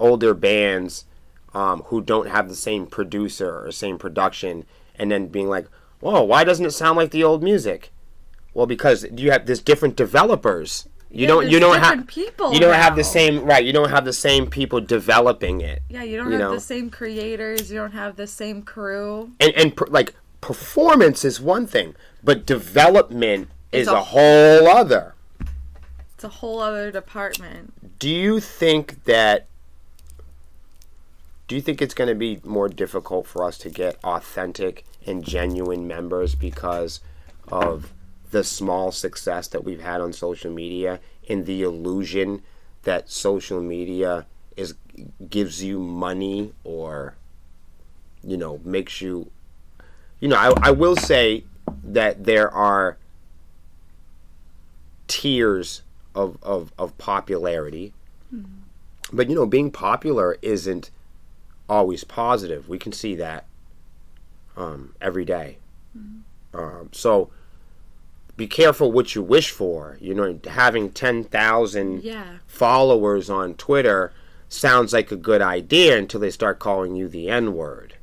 older bands who don't have the same producer or same production, and then being like, whoa, why doesn't it sound like the old music? Well, because there's different developers. You don't have the same people developing it. Yeah, you don't have the same creators. You don't have the same crew. And performance is one thing, but development is a whole other. It's a whole other department. Do you think it's going to be more difficult for us to get authentic and genuine members because of the small success that we've had on social media, and the illusion that social media gives you money, or makes you I will say that there are tiers of popularity, but being popular isn't always positive. We can see that every day. So be careful what you wish for. Having 10,000 followers on Twitter sounds like a good idea until they start calling you the N-word.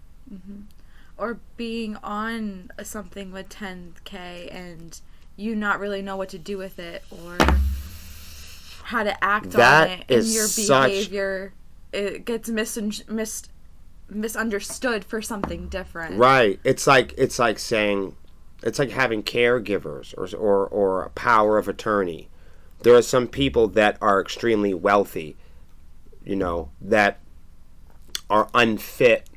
Or being on something with 10K and you not really know what to do with it, or how to act on it, and your behavior it gets misunderstood for something different. Right. It's like saying, it's like having caregivers or a power of attorney. There are some people that are extremely wealthy, that are unfit,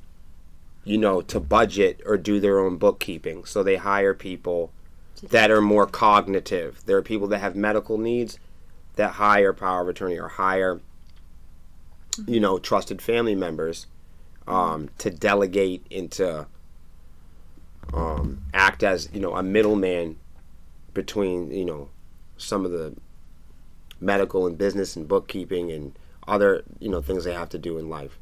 to budget or do their own bookkeeping. So they hire people that are more cognitive. There are people that have medical needs that hire power of attorney or hire trusted family members to delegate into act as a middleman between some of the medical and business and bookkeeping and other things they have to do in life.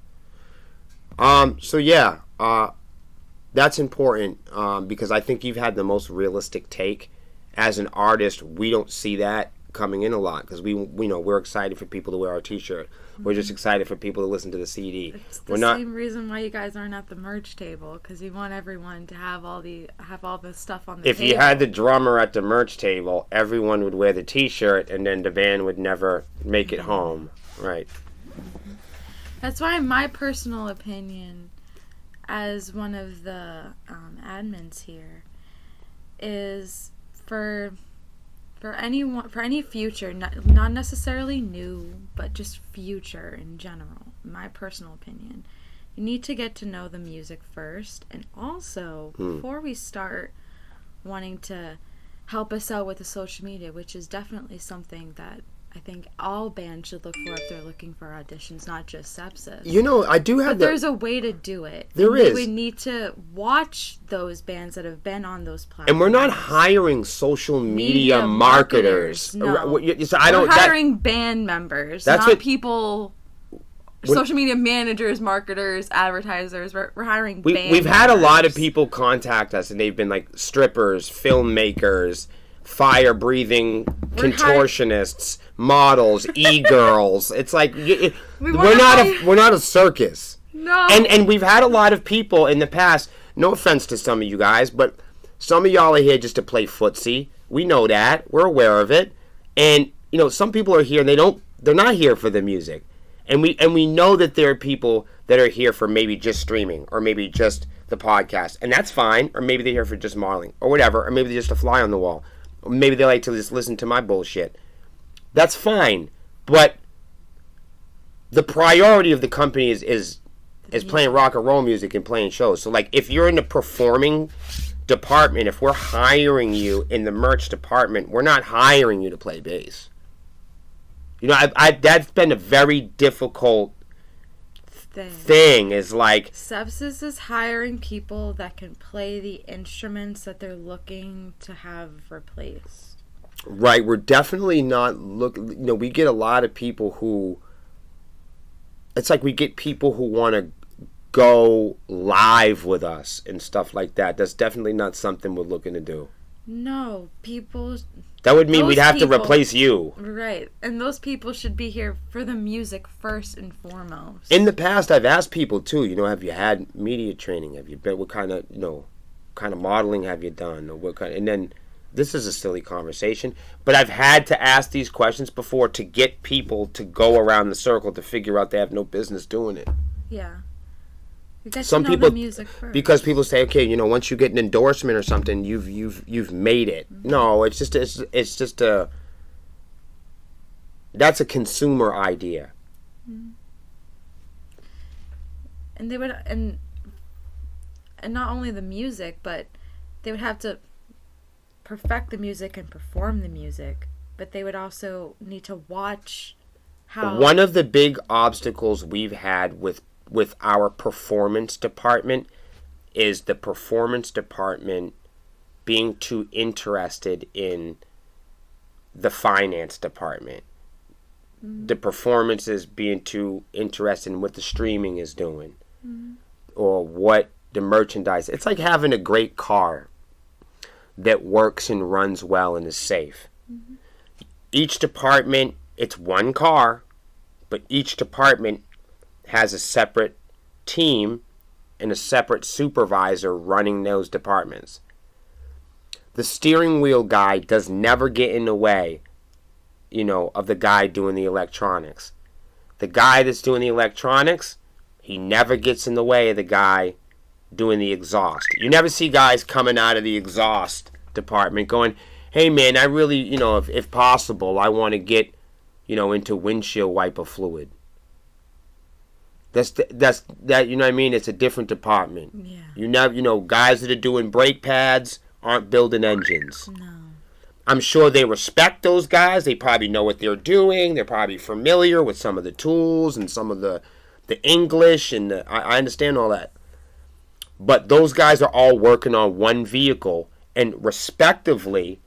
That's important because I think you've had the most realistic take. As an artist, we don't see that coming in a lot because we're excited for people to wear our T-shirt. We're just excited for people to listen to the CD. It's the same reason why you guys aren't at the merch table, because you want everyone to have all the stuff on the If table. you had the drummer at the merch table, everyone would wear the T-shirt, and then the band would never make it home. Right. That's why my personal opinion, as one of the admins here, is for any future, not necessarily new, but just future in general, my personal opinion, you need to get to know the music first, and also before we start wanting to help us out with the social media, which is definitely something that I think all bands should look for if they're looking for auditions, not just Sepsis. I do have But there's a way to do it. There is. We need to watch those bands that have been on those platforms. And we're not hiring social media marketers. No. So we're hiring band members, that's not what people, social media managers, marketers, advertisers. We're hiring band We've had a lot of members. people contact us, and they've been like strippers, filmmakers, fire-breathing contortionists, models, e-girls. It's like we're not a circus. No. And we've had a lot of people in the past. No offense to some of you guys, but some of y'all are here just to play footsie. We know that. We're aware of it. And some people are here and they're not here for the music. And we know that there are people that are here for maybe just streaming or maybe just the podcast, and that's fine. Or maybe they're here for just modeling or whatever. Or maybe they're just a fly on the wall. Or maybe they like to just listen to my bullshit. That's fine. But the priority of the company is playing rock and roll music and playing shows. So like if you're in the performing department, if we're hiring you in the merch department, we're not hiring you to play bass. That's been a very difficult thing is like Sepsis is hiring people that can play the instruments that they're looking to have replaced. Right, we're definitely not looking. We get a lot of people who. It's like we get people who want to go live with us and stuff like that. That's definitely not something we're looking to do. No, people. That would mean we'd have to people- replace you. Right, and those people should be here for the music first and foremost. In the past, I've asked people too. Have you had media training? Have you been? What kind of modeling have you done? Or what kind? And then this is a silly conversation, but I've had to ask these questions before to get people to go around the circle to figure out they have no business doing it. Yeah. You get Some to know people, the music first. because people say, okay, once you get an endorsement or something, you've made it. Mm-hmm. No, it's just a that's a consumer idea. And they would and not only the music, but they would have to perfect the music and perform the music, but they would also need to watch how One of the big obstacles we've had with our performance department is the performance department being too interested in the finance department. The performances being too interested in what the streaming is doing or what the merchandise. It's like having a great car that works and runs well and is safe. Each department, it's one car, but each department has a separate team and a separate supervisor running those departments. The steering wheel guy does never get in the way, of the guy doing the electronics. The guy that's doing the electronics, he never gets in the way of the guy doing the exhaust. You never see guys coming out of the exhaust department going, hey man, I really, if possible, I want to get, into windshield wiper fluid. That's that, you know what I mean? It's a different department. Yeah. You never, guys that are doing brake pads aren't building engines. No. I'm sure they respect those guys. They probably know what they're doing. They're probably familiar with some of the tools and some of the English, and I understand all that. But those guys are all working on one vehicle, and respectively,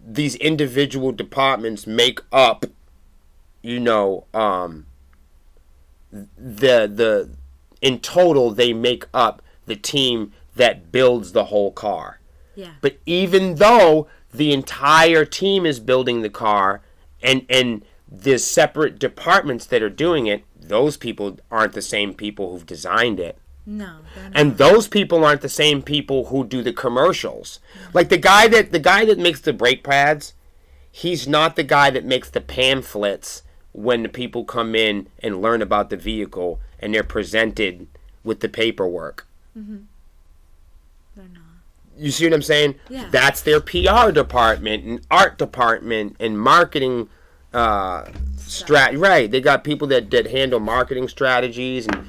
these individual departments make up, the in total they make up the team that builds the whole car. Yeah. But even though the entire team is building the car, and there's separate departments that are doing it, those people aren't the same people who've designed it. No, they're not. And those people aren't the same people who do the commercials. Like the guy that makes the brake pads, he's not the guy that makes the pamphlets when the people come in and learn about the vehicle and they're presented with the paperwork. Mm-hmm. They're not. You see what I'm saying? Yeah. That's their PR department and art department and marketing right. They got people that handle marketing strategies, and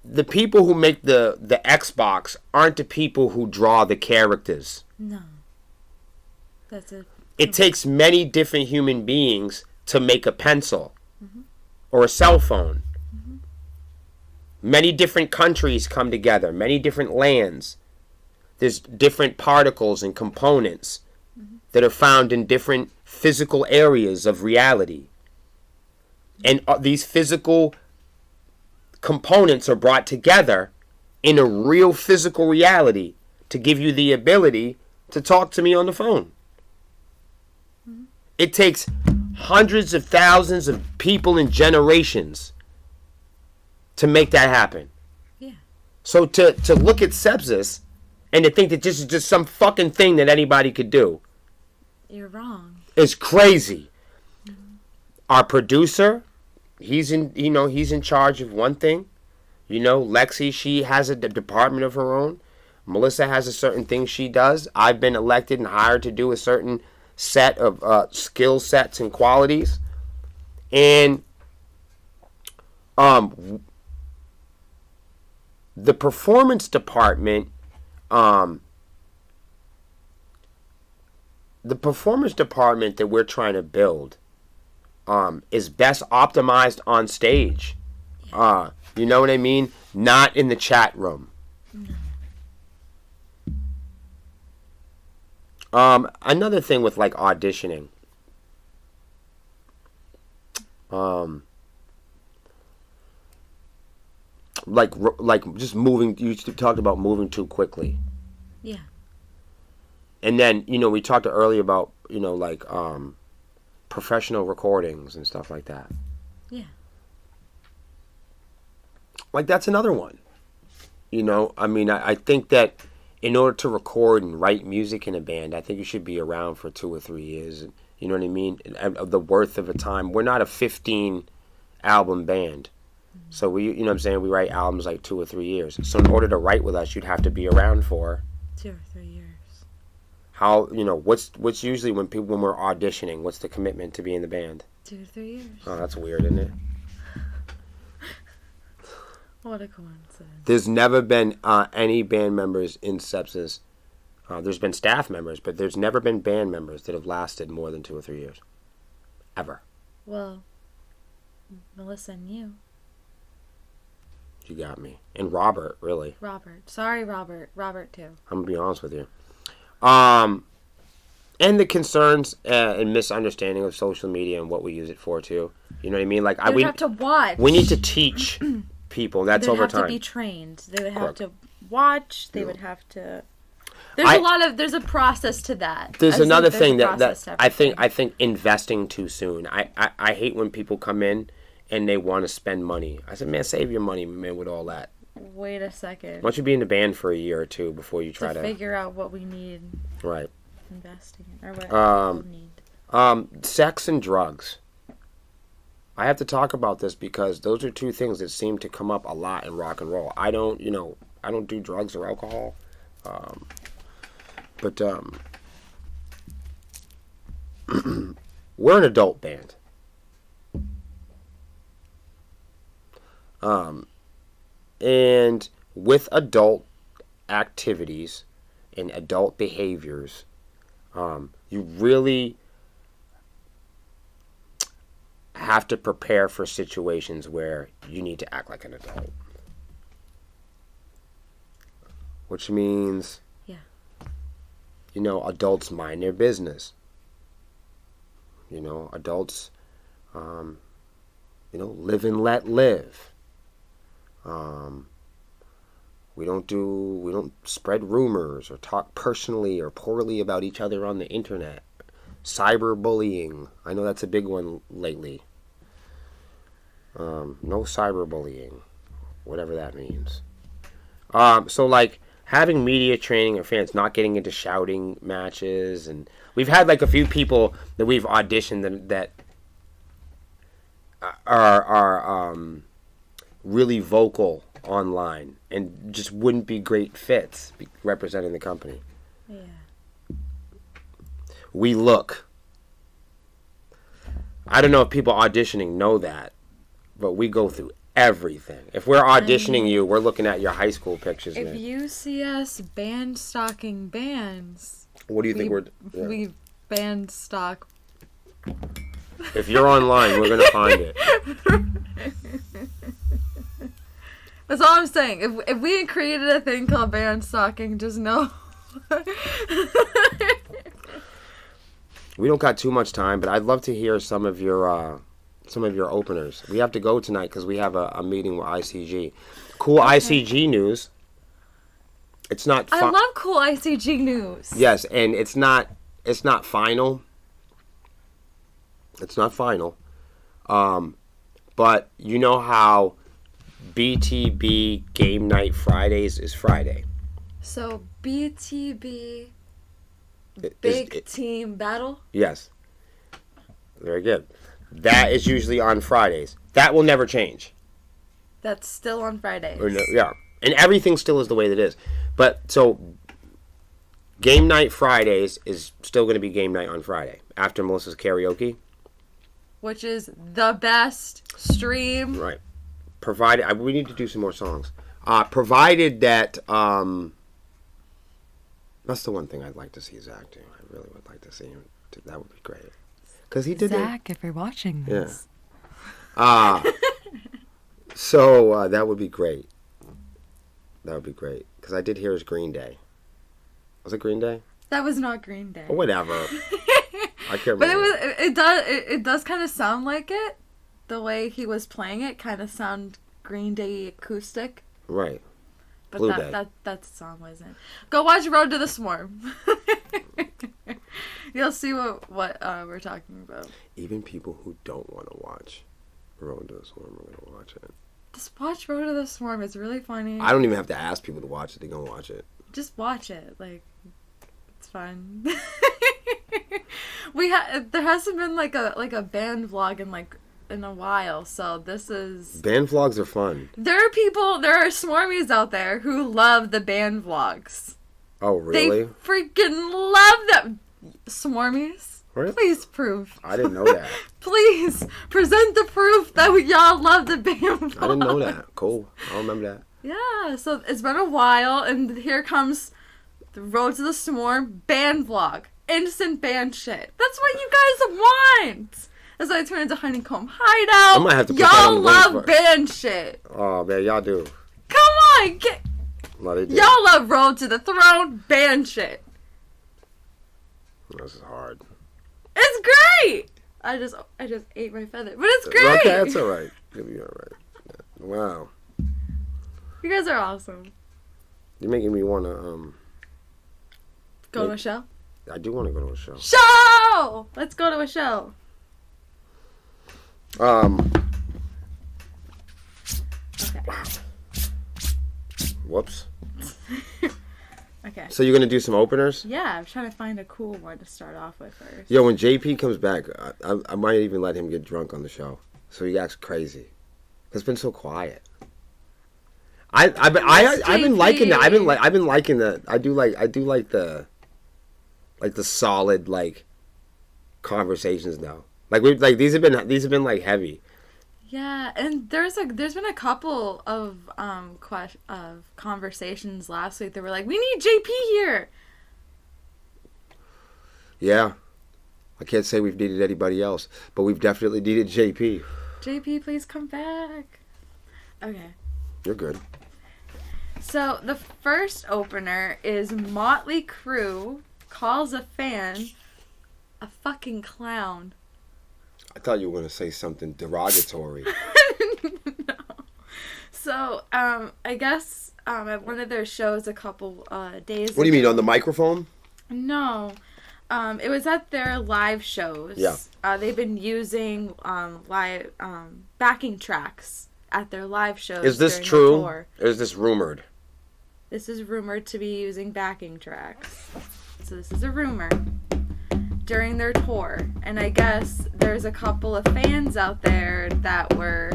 the people who make the Xbox aren't the people who draw the characters. No. That's it. It takes many different human beings to make a pencil or a cell phone. Many different countries come together, many different lands. There's different particles and components that are found in different physical areas of reality. And these physical components are brought together in a real physical reality to give you the ability to talk to me on the phone. It takes hundreds of thousands of people and generations to make that happen. Yeah. So to look at sepsis and to think that this is just some fucking thing that anybody could do, you're wrong. is crazy. Our producer, he's in charge of one thing. Lexi, she has a department of her own. Melissa has a certain thing she does. I've been elected and hired to do a certain set of skill sets and qualities. And the performance department, that we're trying to build is best optimized on stage. You know what I mean? Not in the chat room. Another thing with like auditioning. Like just moving. You talked about moving too quickly. Yeah. And then we talked earlier about professional recordings and stuff like that. Yeah. Like that's another one. I think that in order to record and write music in a band, I think you should be around for 2 or 3 years. You know what I mean? Of the worth of a time. We're not a 15 album band. So we write albums like 2 or 3 years. So in order to write with us, you'd have to be around for 2 or 3 years. How, what's usually when we're auditioning, what's the commitment to be in the band? 2 or 3 years. Oh, that's weird, isn't it? What a coincidence. There's never been any band members in sepsis. There's been staff members, but there's never been band members that have lasted more than 2 or 3 years. Ever. Well, Melissa and you. You got me. And Robert, really. Robert. Sorry, Robert. Robert, too. I'm going to be honest with you. And the concerns and misunderstanding of social media and what we use it for, too. You know what I mean? Like, They would have to watch. We need to teach people. That's over time. They would have to be trained. They would have to watch. They would have to... There's a process to that. There's another thing that I think investing too soon. I hate when people come in and they want to spend money. I said, man, save your money, man, with all that. Wait a second. Why don't you be in the band for a year or two before you try to figure out what we need. Right. Investing in, or what we need. Sex and drugs. I have to talk about this because those are two things that seem to come up a lot in rock and roll. I don't do drugs or alcohol. But we're an adult band. And with adult activities and adult behaviors, you really have to prepare for situations where you need to act like an adult. Which means, adults mind their business. Adults, live and let live. We don't spread rumors or talk personally or poorly about each other on the internet. Cyberbullying. I know that's a big one lately. No cyberbullying, whatever that means. So like having media training or fans not getting into shouting matches, and we've had like a few people that we've auditioned that are really vocal online and just wouldn't be great fits representing the company. Yeah. We look. I don't know if people auditioning know that, but we go through everything. If we're auditioning you, we're looking at your high school pictures. If you see us band stalking bands, what do you think we band stalk? If you're online, we're gonna find it. That's all I'm saying. If we had created a thing called band stalking, just know. We don't got too much time, but I'd love to hear some of your openers. We have to go tonight because we have a meeting with ICG. Cool ICG news. It's not. I love cool ICG news. Yes, and it's not final. It's not final. But you know how BTB Game Night Fridays is Friday. So BTB Big Team Battle? Yes. Very good. That is usually on Fridays. That will never change. That's still on Fridays. Yeah. And everything still is the way that it is. But so Game Night Fridays is still going to be Game Night on Friday after Melissa's karaoke. Which is the best stream. Right. Provided we need to do some more songs. Provided that that's the one thing I'd like to see Zach do. I really would like to see him do. That would be great. Because he did Zach, if you're watching this. Yeah. So that would be great. That would be great. Because I did hear his Green Day. Was it Green Day? That was not Green Day. Or whatever. I can't remember. But it does kind of sound like it. The way he was playing it kind of sound Green Day acoustic. Right. But Blue Day. that song wasn't. Go watch Road to the Swarm. You'll see what we're talking about. Even people who don't want to watch Road to the Swarm are going to watch it. Just watch Road to the Swarm. It's really funny. I don't even have to ask people to watch it. They're going to watch it. Just watch it. Like, it's fun. There hasn't been like a band vlog in a while, so this is... Band vlogs are fun. There are Swarmies out there who love the band vlogs. Oh, really? They freaking love them. Swarmies? Really? Please prove. I didn't know that. Please present the proof that y'all love the band vlogs. I didn't know that. Cool. I'll remember that. Yeah, so it's been a while, and here comes the Road to the Swarm band vlog. Instant band shit. That's what you guys want. As I turn into Honeycomb Hideout. I might have to put that on y'all the love list. band shit. Oh, man, y'all do. Come on, No, they do. y'all love Road to the Throne band shit. This is hard. It's great. I just ate my feather, but it's great. Okay, that's all right. You'll be all right. Wow. You guys are awesome. You're making me want to Go to a show. I do want to go to a show. Show. Let's go to a show. Okay. Whoops. Okay. So you're gonna do some openers? Yeah, I'm trying to find a cool one to start off with first. Yo, when JP comes back, I might even let him get drunk on the show, so he acts crazy. It's been so quiet. I've been liking that. I've been liking the. I do like the solid conversations now. These have been like heavy. Yeah, and there's been a couple of conversations last week that were like, we need JP here. Yeah. I can't say we've needed anybody else, but we've definitely needed JP. JP, please come back. Okay. You're good. So the first opener is Motley Crue calls a fan a fucking clown. I thought you were going to say something derogatory. No. So, I guess at one of their shows a couple days What do you mean, on the microphone? No. It was at their live shows. Yeah. They've been using live backing tracks at their live shows. Is this during the true? tour. Or is this rumored? This is rumored to be using backing tracks. So this is a rumor. During their tour. And I guess there's a couple of fans out there that were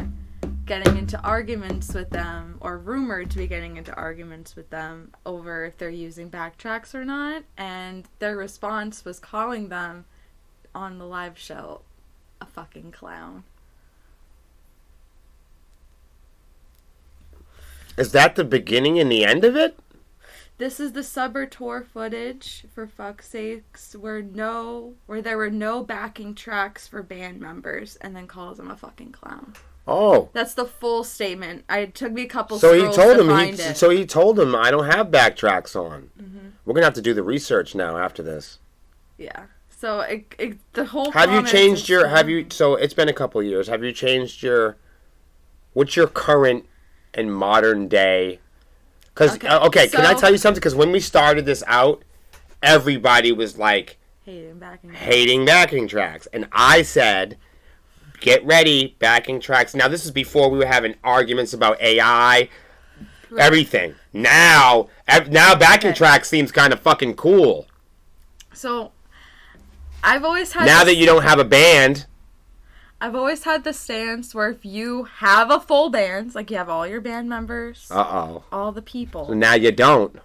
getting into arguments with them, or rumored to be getting into arguments with them over if they're using backtracks or not, and their response was calling them on the live show a fucking clown. Is that the beginning and the end of it? This is the Subber tour footage, for fuck's sakes, where there were no backing tracks for band members, and then calls them a fucking clown. Oh. That's the full statement. It took me a couple So scrolls he told to him. find it. So he told him, I don't have backtracks on. Mm-hmm. We're gonna have to do the research now after this. Yeah. So the whole. Have you comment changed is your? from- Have you? So it's been a couple of years. Have you changed your? What's your current and modern day? Because okay, can I so- tell you something? Because when we started this out, everybody was like hating backing tracks, and I said, get ready, backing tracks. Now this is before we were having arguments about AI, everything. Now backing tracks seems kind of fucking cool. So, I've always had. Now that you don't have a band. I've always had the stance where if you have a full band, like you have all your band members, all the people. So now you don't.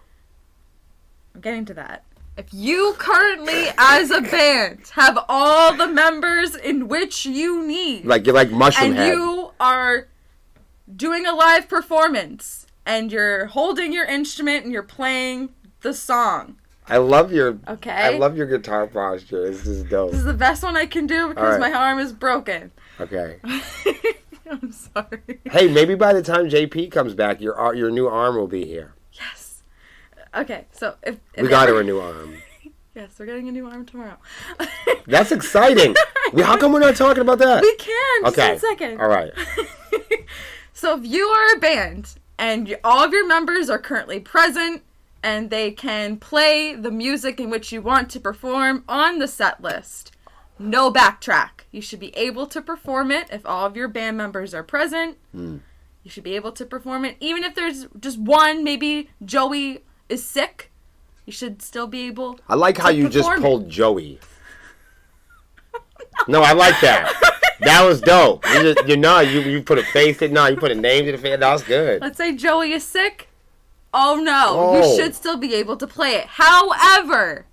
I'm getting to that. If you currently, as a band, have all the members in which you need, Like you're like Mushroom and Head. you are doing a live performance, and you're holding your instrument and you're playing the song. I love your guitar posture. This is dope. This is the best one I can do because my arm is broken. Okay. I'm sorry. Hey, maybe by the time JP comes back, your new arm will be here. Yes. Okay, so if We got her a new arm. Yes, we're getting a new arm tomorrow. That's exciting. How come we're not talking about that? We can. Just Okay. 1 second. All right. So if you are a band and all of your members are currently present and they can play the music in which you want to perform on the set list, no backtrack. You should be able to perform it if all of your band members are present. You should be able to perform it. Even if there's just one, maybe Joey is sick, you should still be able I like how to you just perform pulled it. Joey. No, I like that. That was dope. You put a face to it. No, you put a name to the face. That was good. Let's say Joey is sick. Oh no, Oh. you should still be able to play it. However,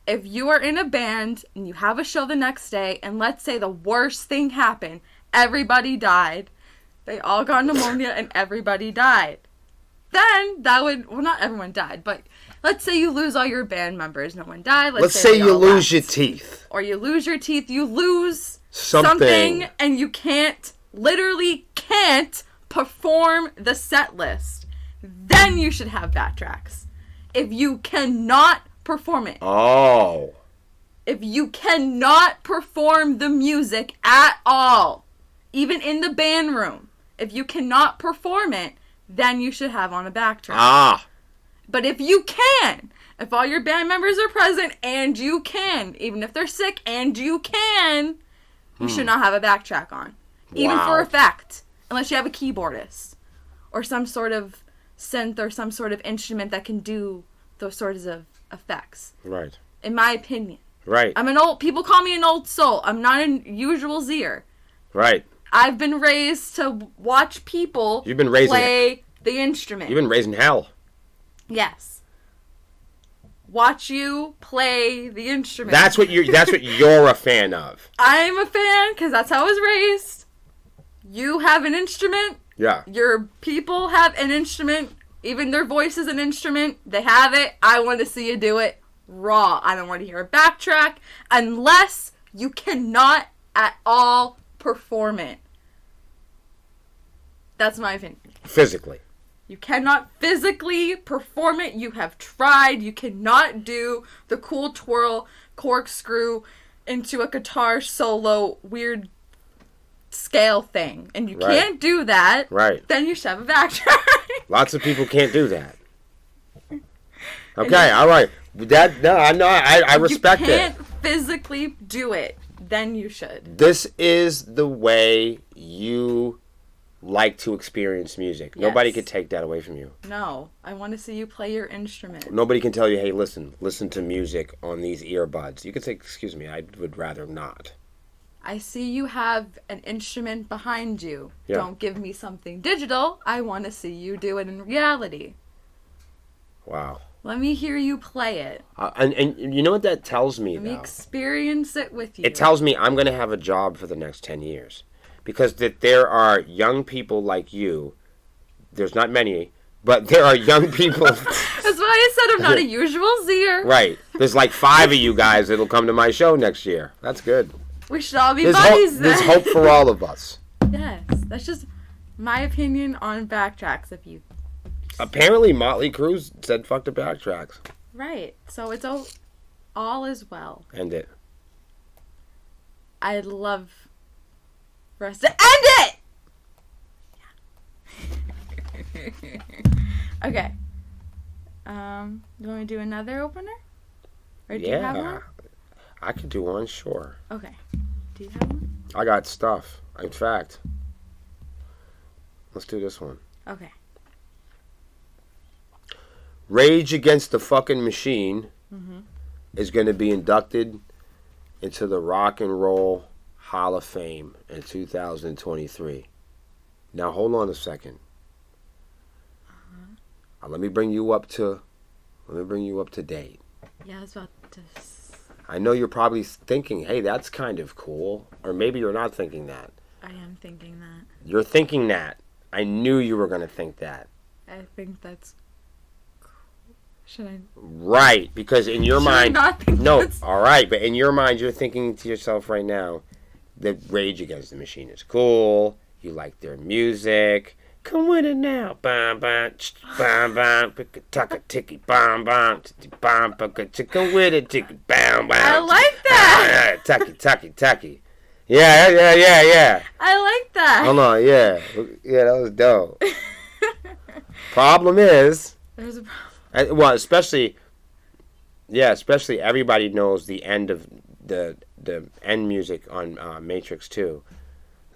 if you are in a band and you have a show the next day, and let's say the worst thing happened, everybody died, they all got pneumonia and everybody died, then that would, well, not everyone died, but let's say you lose all your band members. No one died. Let's say they you all lose your left. teeth. Or you lose your teeth, you lose Something. and you literally can't perform the set list. Then you should have backtracks. If you cannot perform it, Oh. if you cannot perform the music at all, even in the band room, if you cannot perform it, then you should have on a backtrack. Ah. But if you can, if all your band members are present and you can, even if they're sick and you can, you should not have a backtrack on. Even Wow. for effect. Unless you have a keyboardist. Or some sort of synth or some sort of instrument that can do those sorts of effects. Right. In my opinion. Right. People call me an old soul. I'm not a usual Zier. Right. I've been raised to watch people You've been raising play the instrument. You've been raising hell. Yes. Watch you play the instrument. That's what you're a fan of. I'm a fan because that's how I was raised. You have an instrument. Yeah. Your people have an instrument. Even their voice is an instrument. They have it. I want to see you do it raw. I don't want to hear a backtrack unless you cannot at all perform it. That's my opinion. Physically. You cannot physically perform it. You have tried. You cannot do the cool twirl, corkscrew into a guitar solo, weird scale thing. And you can't do that. Right. Then you should have a backtrack. Lots of people can't do that. Okay, all right. I respect it. If you can't physically do it, then you should. This is the way you like to experience music. Yes. Nobody can take that away from you. No, I want to see you play your instrument. Nobody can tell you, hey, listen to music on these earbuds. You can say, excuse me, I would rather not. I see you have an instrument behind you. Yeah. Don't give me something digital. I want to see you do it in reality. Wow. Let me hear you play it. And you know what that tells me, Let me though? experience it with you. It tells me I'm going to have a job for the next 10 years. Because that there are young people like you. There's not many, but there are young people. That's why I said I'm not a usual Zer. Right. There's like 5 of you guys that'll come to my show next year. That's good. We should all be buddies then. There's hope for all of us. Yes. That's just my opinion on backtracks. If you... Apparently, Motley Crue said fuck the backtracks. Right. So it's all is well. End it. I'd love for us to end it! Okay. You want me to do another opener? Or do you have one? I could do one, sure. Okay. Do you have one? I got stuff. In fact, let's do this one. Okay. Rage Against the Fucking Machine is going to be inducted into the Rock and Roll Hall of Fame in 2023. Now hold on a second. Let me bring you up to date. Yeah, I was about to... I know you're probably thinking, hey, that's kind of cool. Or maybe you're not thinking that. I am thinking that. You're thinking that. I knew you were going to think that. I think that's cool. Should I... Right, because in your Should I mind... not think No, that's... all right, but in your mind, you're thinking to yourself right now that Rage Against the Machine is cool. You like their music. Come with it now. Bam, bam, bam, bam, taka tiki, bam, bam, bam, come with it, tiki, bam, bam. I like that. Taki. Yeah. I like that. Hold on, yeah, that was dope. Problem is, There's a problem. well, especially everybody knows the end of the end music on Matrix 2.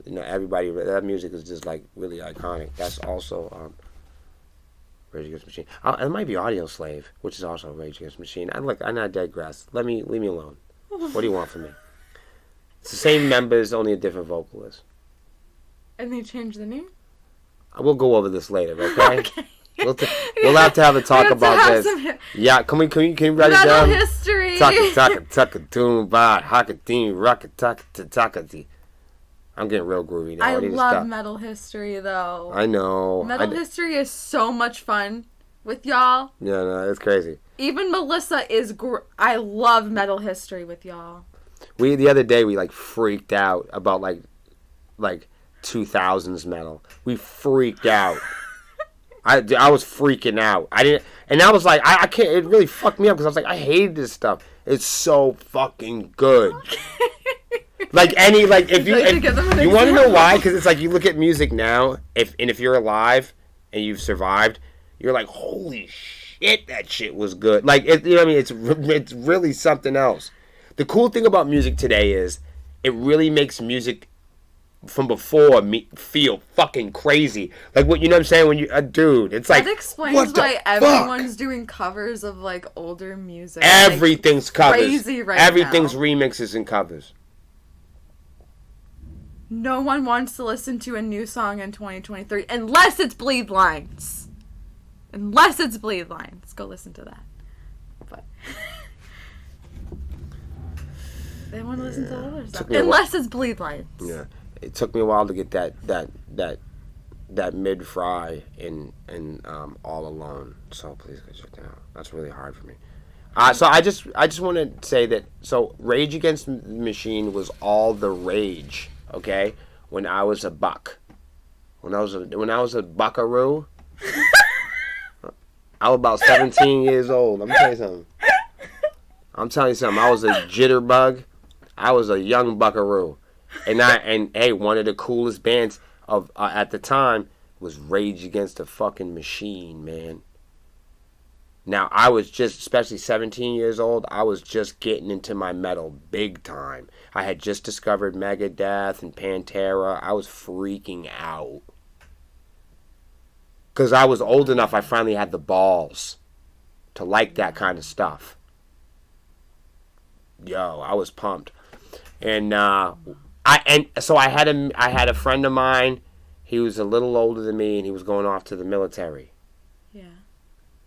You know, that music is just like really iconic. That's also Rage Against the Machine. It might be Audio Slave, which is also Rage Against the Machine. I digress. Leave me alone. What do you want from me? It's the same members, only a different vocalist. And they changed the name? We'll go over this later, okay? Okay. We'll have to have a talk about this. Yeah, can you write it down? Metal history. Taka doom ba hakatim rakataka. I'm getting real groovy now. I need to love stop. metal history though. I know. Metal history is so much fun with y'all. Yeah, no, it's crazy. Even Melissa is. I love metal history with y'all. The other day we like freaked out about like 2000s metal. We freaked out. I was freaking out. I was like, I can't. It really fucked me up because I was like, I hated this stuff. It's so fucking good. If you want to know why? Because it's like you look at music now. If you're alive and you've survived, you're like, holy shit, that shit was good. Like you know what I mean? It's really something else. The cool thing about music today is it really makes music from before feel fucking crazy. Like what you know what I'm saying? When you dude, it's like that explains why everyone's doing covers of like older music. Everything's covers. Crazy right Everything's now. remixes and covers. No one wants to listen to a new song in 2023 unless it's Bleed Lines. Unless it's Bleed Lines. Go listen to that. But they want to listen to other stuff. Unless it's Bleed Lines. Yeah. it took me a while to get that mid fry in All Alone. So please go check that out. That's really hard for me. So I just want to say that Rage Against the Machine was all the rage. Okay, when I was a buck, when I was a buckaroo, I was about 17 years old. I'm telling you something. I was a jitterbug. I was a young buckaroo, and hey, one of the coolest bands of at the time was Rage Against the fucking Machine, man. Now, I was just, especially 17 years old, I was just getting into my metal big time. I had just discovered Megadeth and Pantera. I was freaking out. Because I was old enough, I finally had the balls to like that kind of stuff. Yo, I was pumped. And so I had a friend of mine. He was a little older than me, and he was going off to the military. Yeah.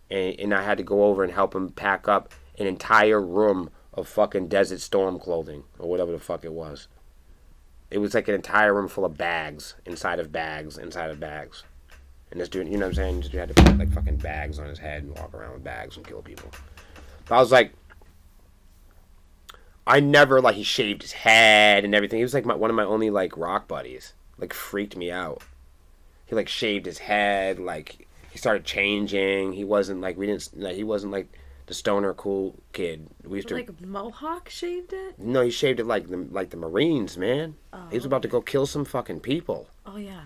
And I had to go over and help him pack up an entire room of fucking Desert Storm clothing, or whatever the fuck it was. It was like an entire room full of bags, inside of bags. And this dude, you know what I'm saying? This dude had to put like fucking bags on his head and walk around with bags and kill people. But I was like, I never, like, he shaved his head and everything. He was like one of my only like rock buddies. Like, freaked me out. He like shaved his head, like, he started changing. He wasn't like he wasn't like the stoner cool kid. We used to like Mohawk shaved it. No, he shaved it like the Marines, man. Oh, he was about to go kill some fucking people. Oh yeah,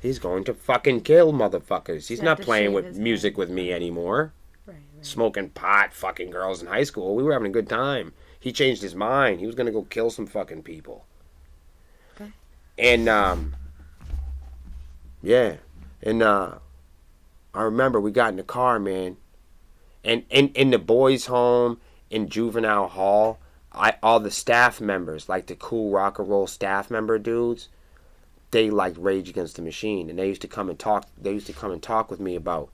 He's going to fucking kill motherfuckers. He's not to playing shave with his music head. with me anymore. Right. Smoking pot, fucking girls in high school. We were having a good time. He changed his mind. He was gonna go kill some fucking people. Okay. And yeah, and I remember we got in the car, man, and in the boys' home, in juvenile hall, all the staff members, like the cool rock and roll staff member dudes, they liked Rage Against the Machine, and they used to come and talk. They used to come and talk with me about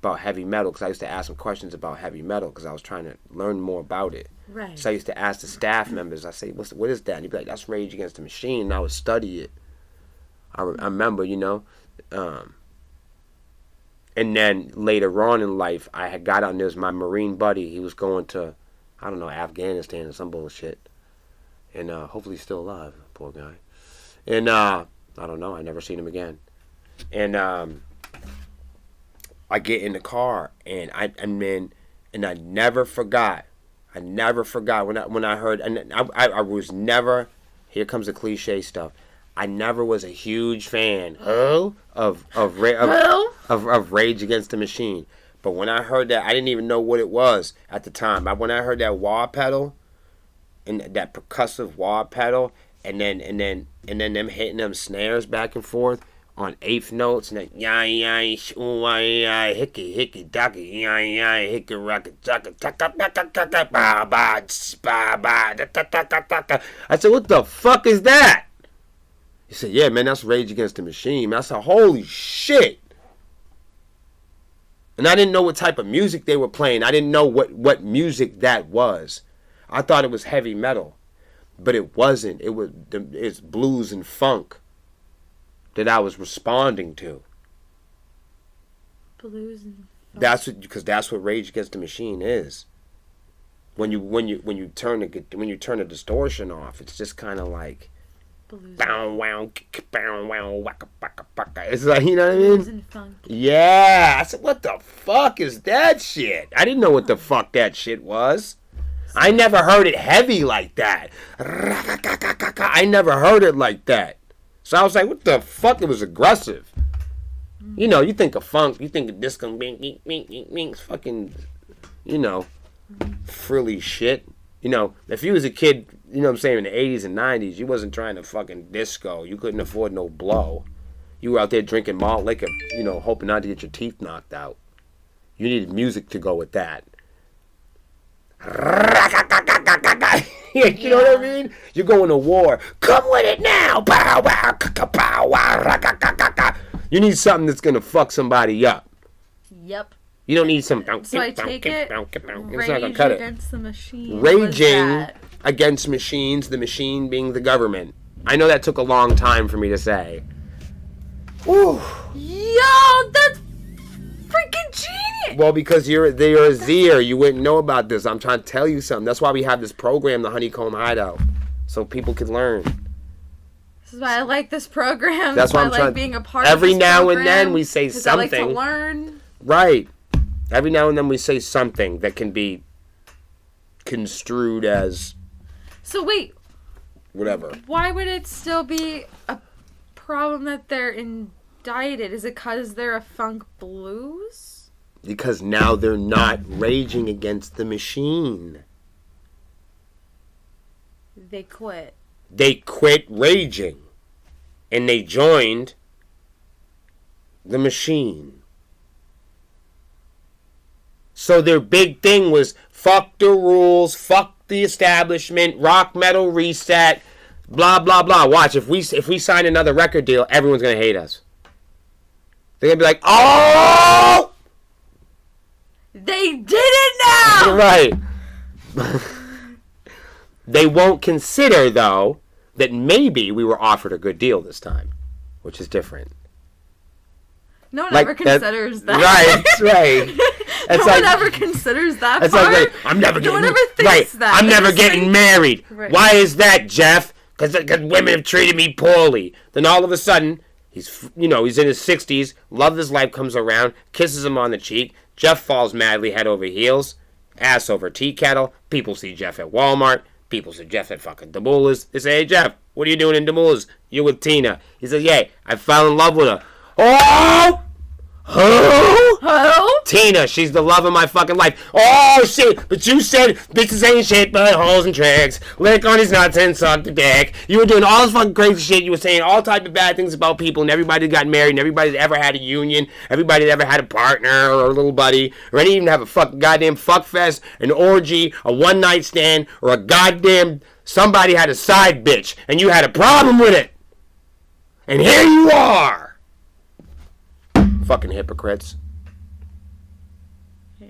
heavy metal, because I used to ask them questions about heavy metal because I was trying to learn more about it. Right. So I used to ask the staff members. I say, "What is that?" And he'd be like, "That's Rage Against the Machine." And I would study it. I remember, you know. And then later on in life, I had got on. There was my Marine buddy. He was going to, I don't know, Afghanistan or some bullshit. And hopefully he's still alive, poor guy. And I don't know. I never seen him again. And I get in the car, and I never forgot. I never forgot when I heard, and I was never. Here comes the cliche stuff. I never was a huge fan of Rage Against the Machine. But when I heard that, I didn't even know what it was at the time. When I heard that wah pedal, and that percussive wah pedal, and then them hitting them snares back and forth on eighth notes, and that hickey hickey ducky hickey rocky I said, "What the fuck is that?" He said, "Yeah, man, that's Rage Against the Machine." I said, "Holy shit!" And I didn't know what type of music they were playing. I didn't know what music that was. I thought it was heavy metal, but it wasn't. It's blues and funk that I was responding to. Blues and funk. That's what Rage Against the Machine is. When you turn the distortion off, it's just kind of like. Bow wow, bow wow, waka waka waka. It's like, you know what I mean? Blues and funk. Yeah, I said, "What the fuck is that shit?" I didn't know what the fuck that shit was. I never heard it heavy like that. I never heard it like that. So I was like, "What the fuck?" It was aggressive. You know, you think of funk, you think of disco, fucking, you know, frilly shit. You know, if you was a kid, you know what I'm saying, in the 80s and 90s, you wasn't trying to fucking disco. You couldn't afford no blow. You were out there drinking malt liquor, you know, hoping not to get your teeth knocked out. You needed music to go with that. You know what I mean? You're going to war. Come with it now. Pow, pow, pow, wow. You need something that's going to fuck somebody up. Yep. You don't need some. So I take it, Rage Against the Machine. Raging against machines, the machine being the government. I know that took a long time for me to say. Ooh. Yo, that's freaking genius. Well, because you're a Zer, you wouldn't know about this. I'm trying to tell you something. That's why we have this program, the Honeycomb Hideout, so people can learn. This is why I like this program. That's why I'm I trying. like being a part of Every this now program, and then we say 'cause I like to something. learn. Right. Every now and then we say something that can be construed as So wait, whatever. why would it still be a problem that they're indicted? Is it because they're a funk blues? Because now they're not raging against the machine. They quit. They quit raging. And they joined the machine. So their big thing was fuck the rules, fuck the establishment, rock metal reset, blah blah blah. Watch, if we sign another record deal, everyone's gonna hate us. They're gonna be like, oh, They did it now. right. They won't consider though that maybe we were offered a good deal this time, which is different. No one Like ever considers that. Right. No one ever considers that It's part. like, I'm never No getting one ever thinks that. I'm They never just getting think- married. Right. Why is that, Jeff? Because women have treated me poorly. Then all of a sudden, he's in his 60s, love of his life comes around, kisses him on the cheek. Jeff falls madly head over heels, ass over tea kettle. People see Jeff at Walmart. People see Jeff at fucking Demoulas. They say, hey, Jeff, what are you doing in Demoulas? You're with Tina. He says, yeah, I fell in love with her. Oh! Who? Oh? Tina, she's the love of my fucking life. Oh, shit, but you said bitches ain't shit but holes and tricks. Lick on his nuts and suck the dick. You were doing all this fucking crazy shit. You were saying all type of bad things about people and everybody that got married and everybody that ever had a union, everybody that ever had a partner or a little buddy, or any even have a fucking goddamn fuck fest, an orgy, a one-night stand, or a goddamn somebody had a side bitch and you had a problem with it. And here you are. Fucking hypocrites. Yeah.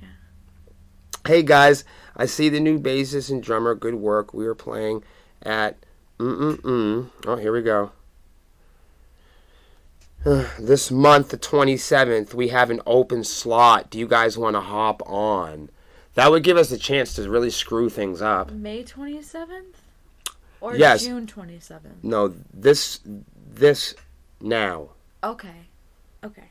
Hey guys, I see the new bassist and drummer. Good work. We are playing at Oh, here we go. This month, the 27th, we have an open slot. Do you guys want to hop on? That would give us a chance to really screw things up. May 27th? Or Yes. June 27th? No, this now. Okay. Okay.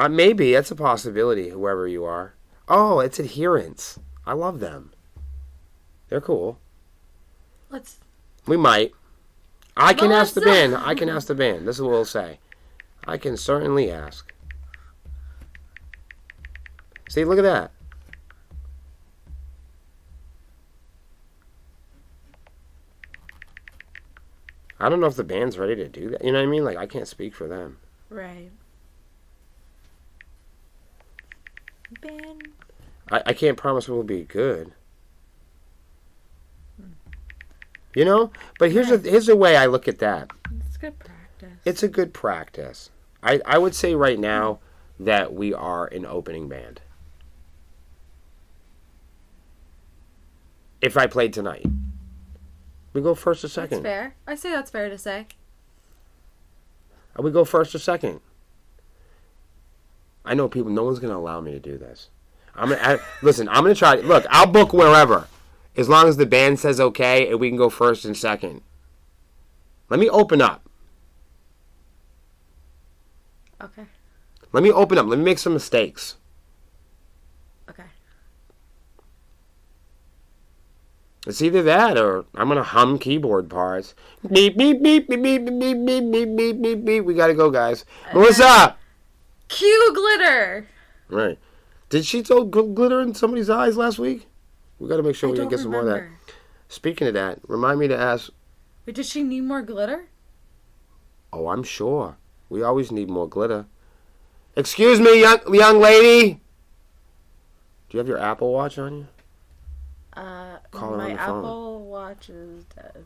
Maybe that's a possibility. Whoever you are. Oh, it's Adherence. I love them. They're cool. We might. I can ask the band. I can ask the band. This is what we'll say. I can certainly ask. See, look at that. I don't know if the band's ready to do that. You know what I mean? Like, I can't speak for them. Right. Band. I can't promise it will be good. You know? But here's the way I look at that. It's good practice. It's a good practice. I would say right now that we are an opening band. If I played tonight. We go first or second. That's fair. I say that's fair to say. We go first or second. I know people, no one's going to allow me to do this. Listen, I'm going to try. Look, I'll book wherever. As long as the band says okay and we can go first and second. Let me open up. Okay. Let me open up. Let me make some mistakes. Okay. It's either that or I'm going to hum keyboard parts. Beep, beep, beep, beep, beep, beep, beep, beep, beep, beep, beep, beep. We got to go, guys. Melissa! Cue glitter! Right. Did she throw glitter in somebody's eyes last week? We got to make sure we get some more of that. Speaking of that, remind me to ask. Wait, does she need more glitter? Oh, I'm sure. We always need more glitter. Excuse me, young lady. Do you have your Apple Watch on you? Call her my on the phone. Apple Watch is dead.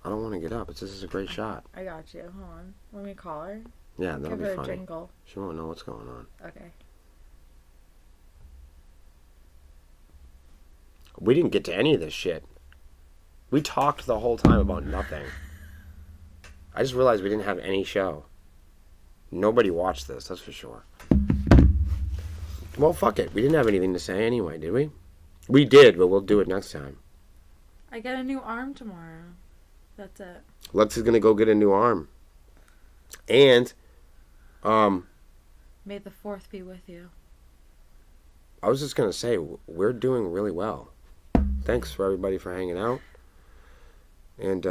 I don't want to get up. This is a great shot. I got you. Hold on. Let me call her. Yeah, that'll Give be her a funny. jingle. She won't know what's going on. Okay. We didn't get to any of this shit. We talked the whole time about nothing. I just realized we didn't have any show. Nobody watched this, that's for sure. Well, fuck it. We didn't have anything to say anyway, did we? We did, but we'll do it next time. I get a new arm tomorrow. That's it. Lexi's gonna go get a new arm. And, May the 4th be with you. I was just gonna say, we're doing really well. Thanks for everybody for hanging out. And,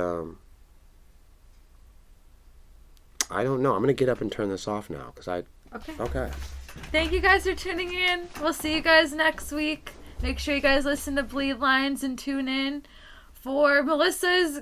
I don't know. I'm gonna get up and turn this off now, because Okay. Thank you guys for tuning in. We'll see you guys next week. Make sure you guys listen to Bleed Lines and tune in for Melissa's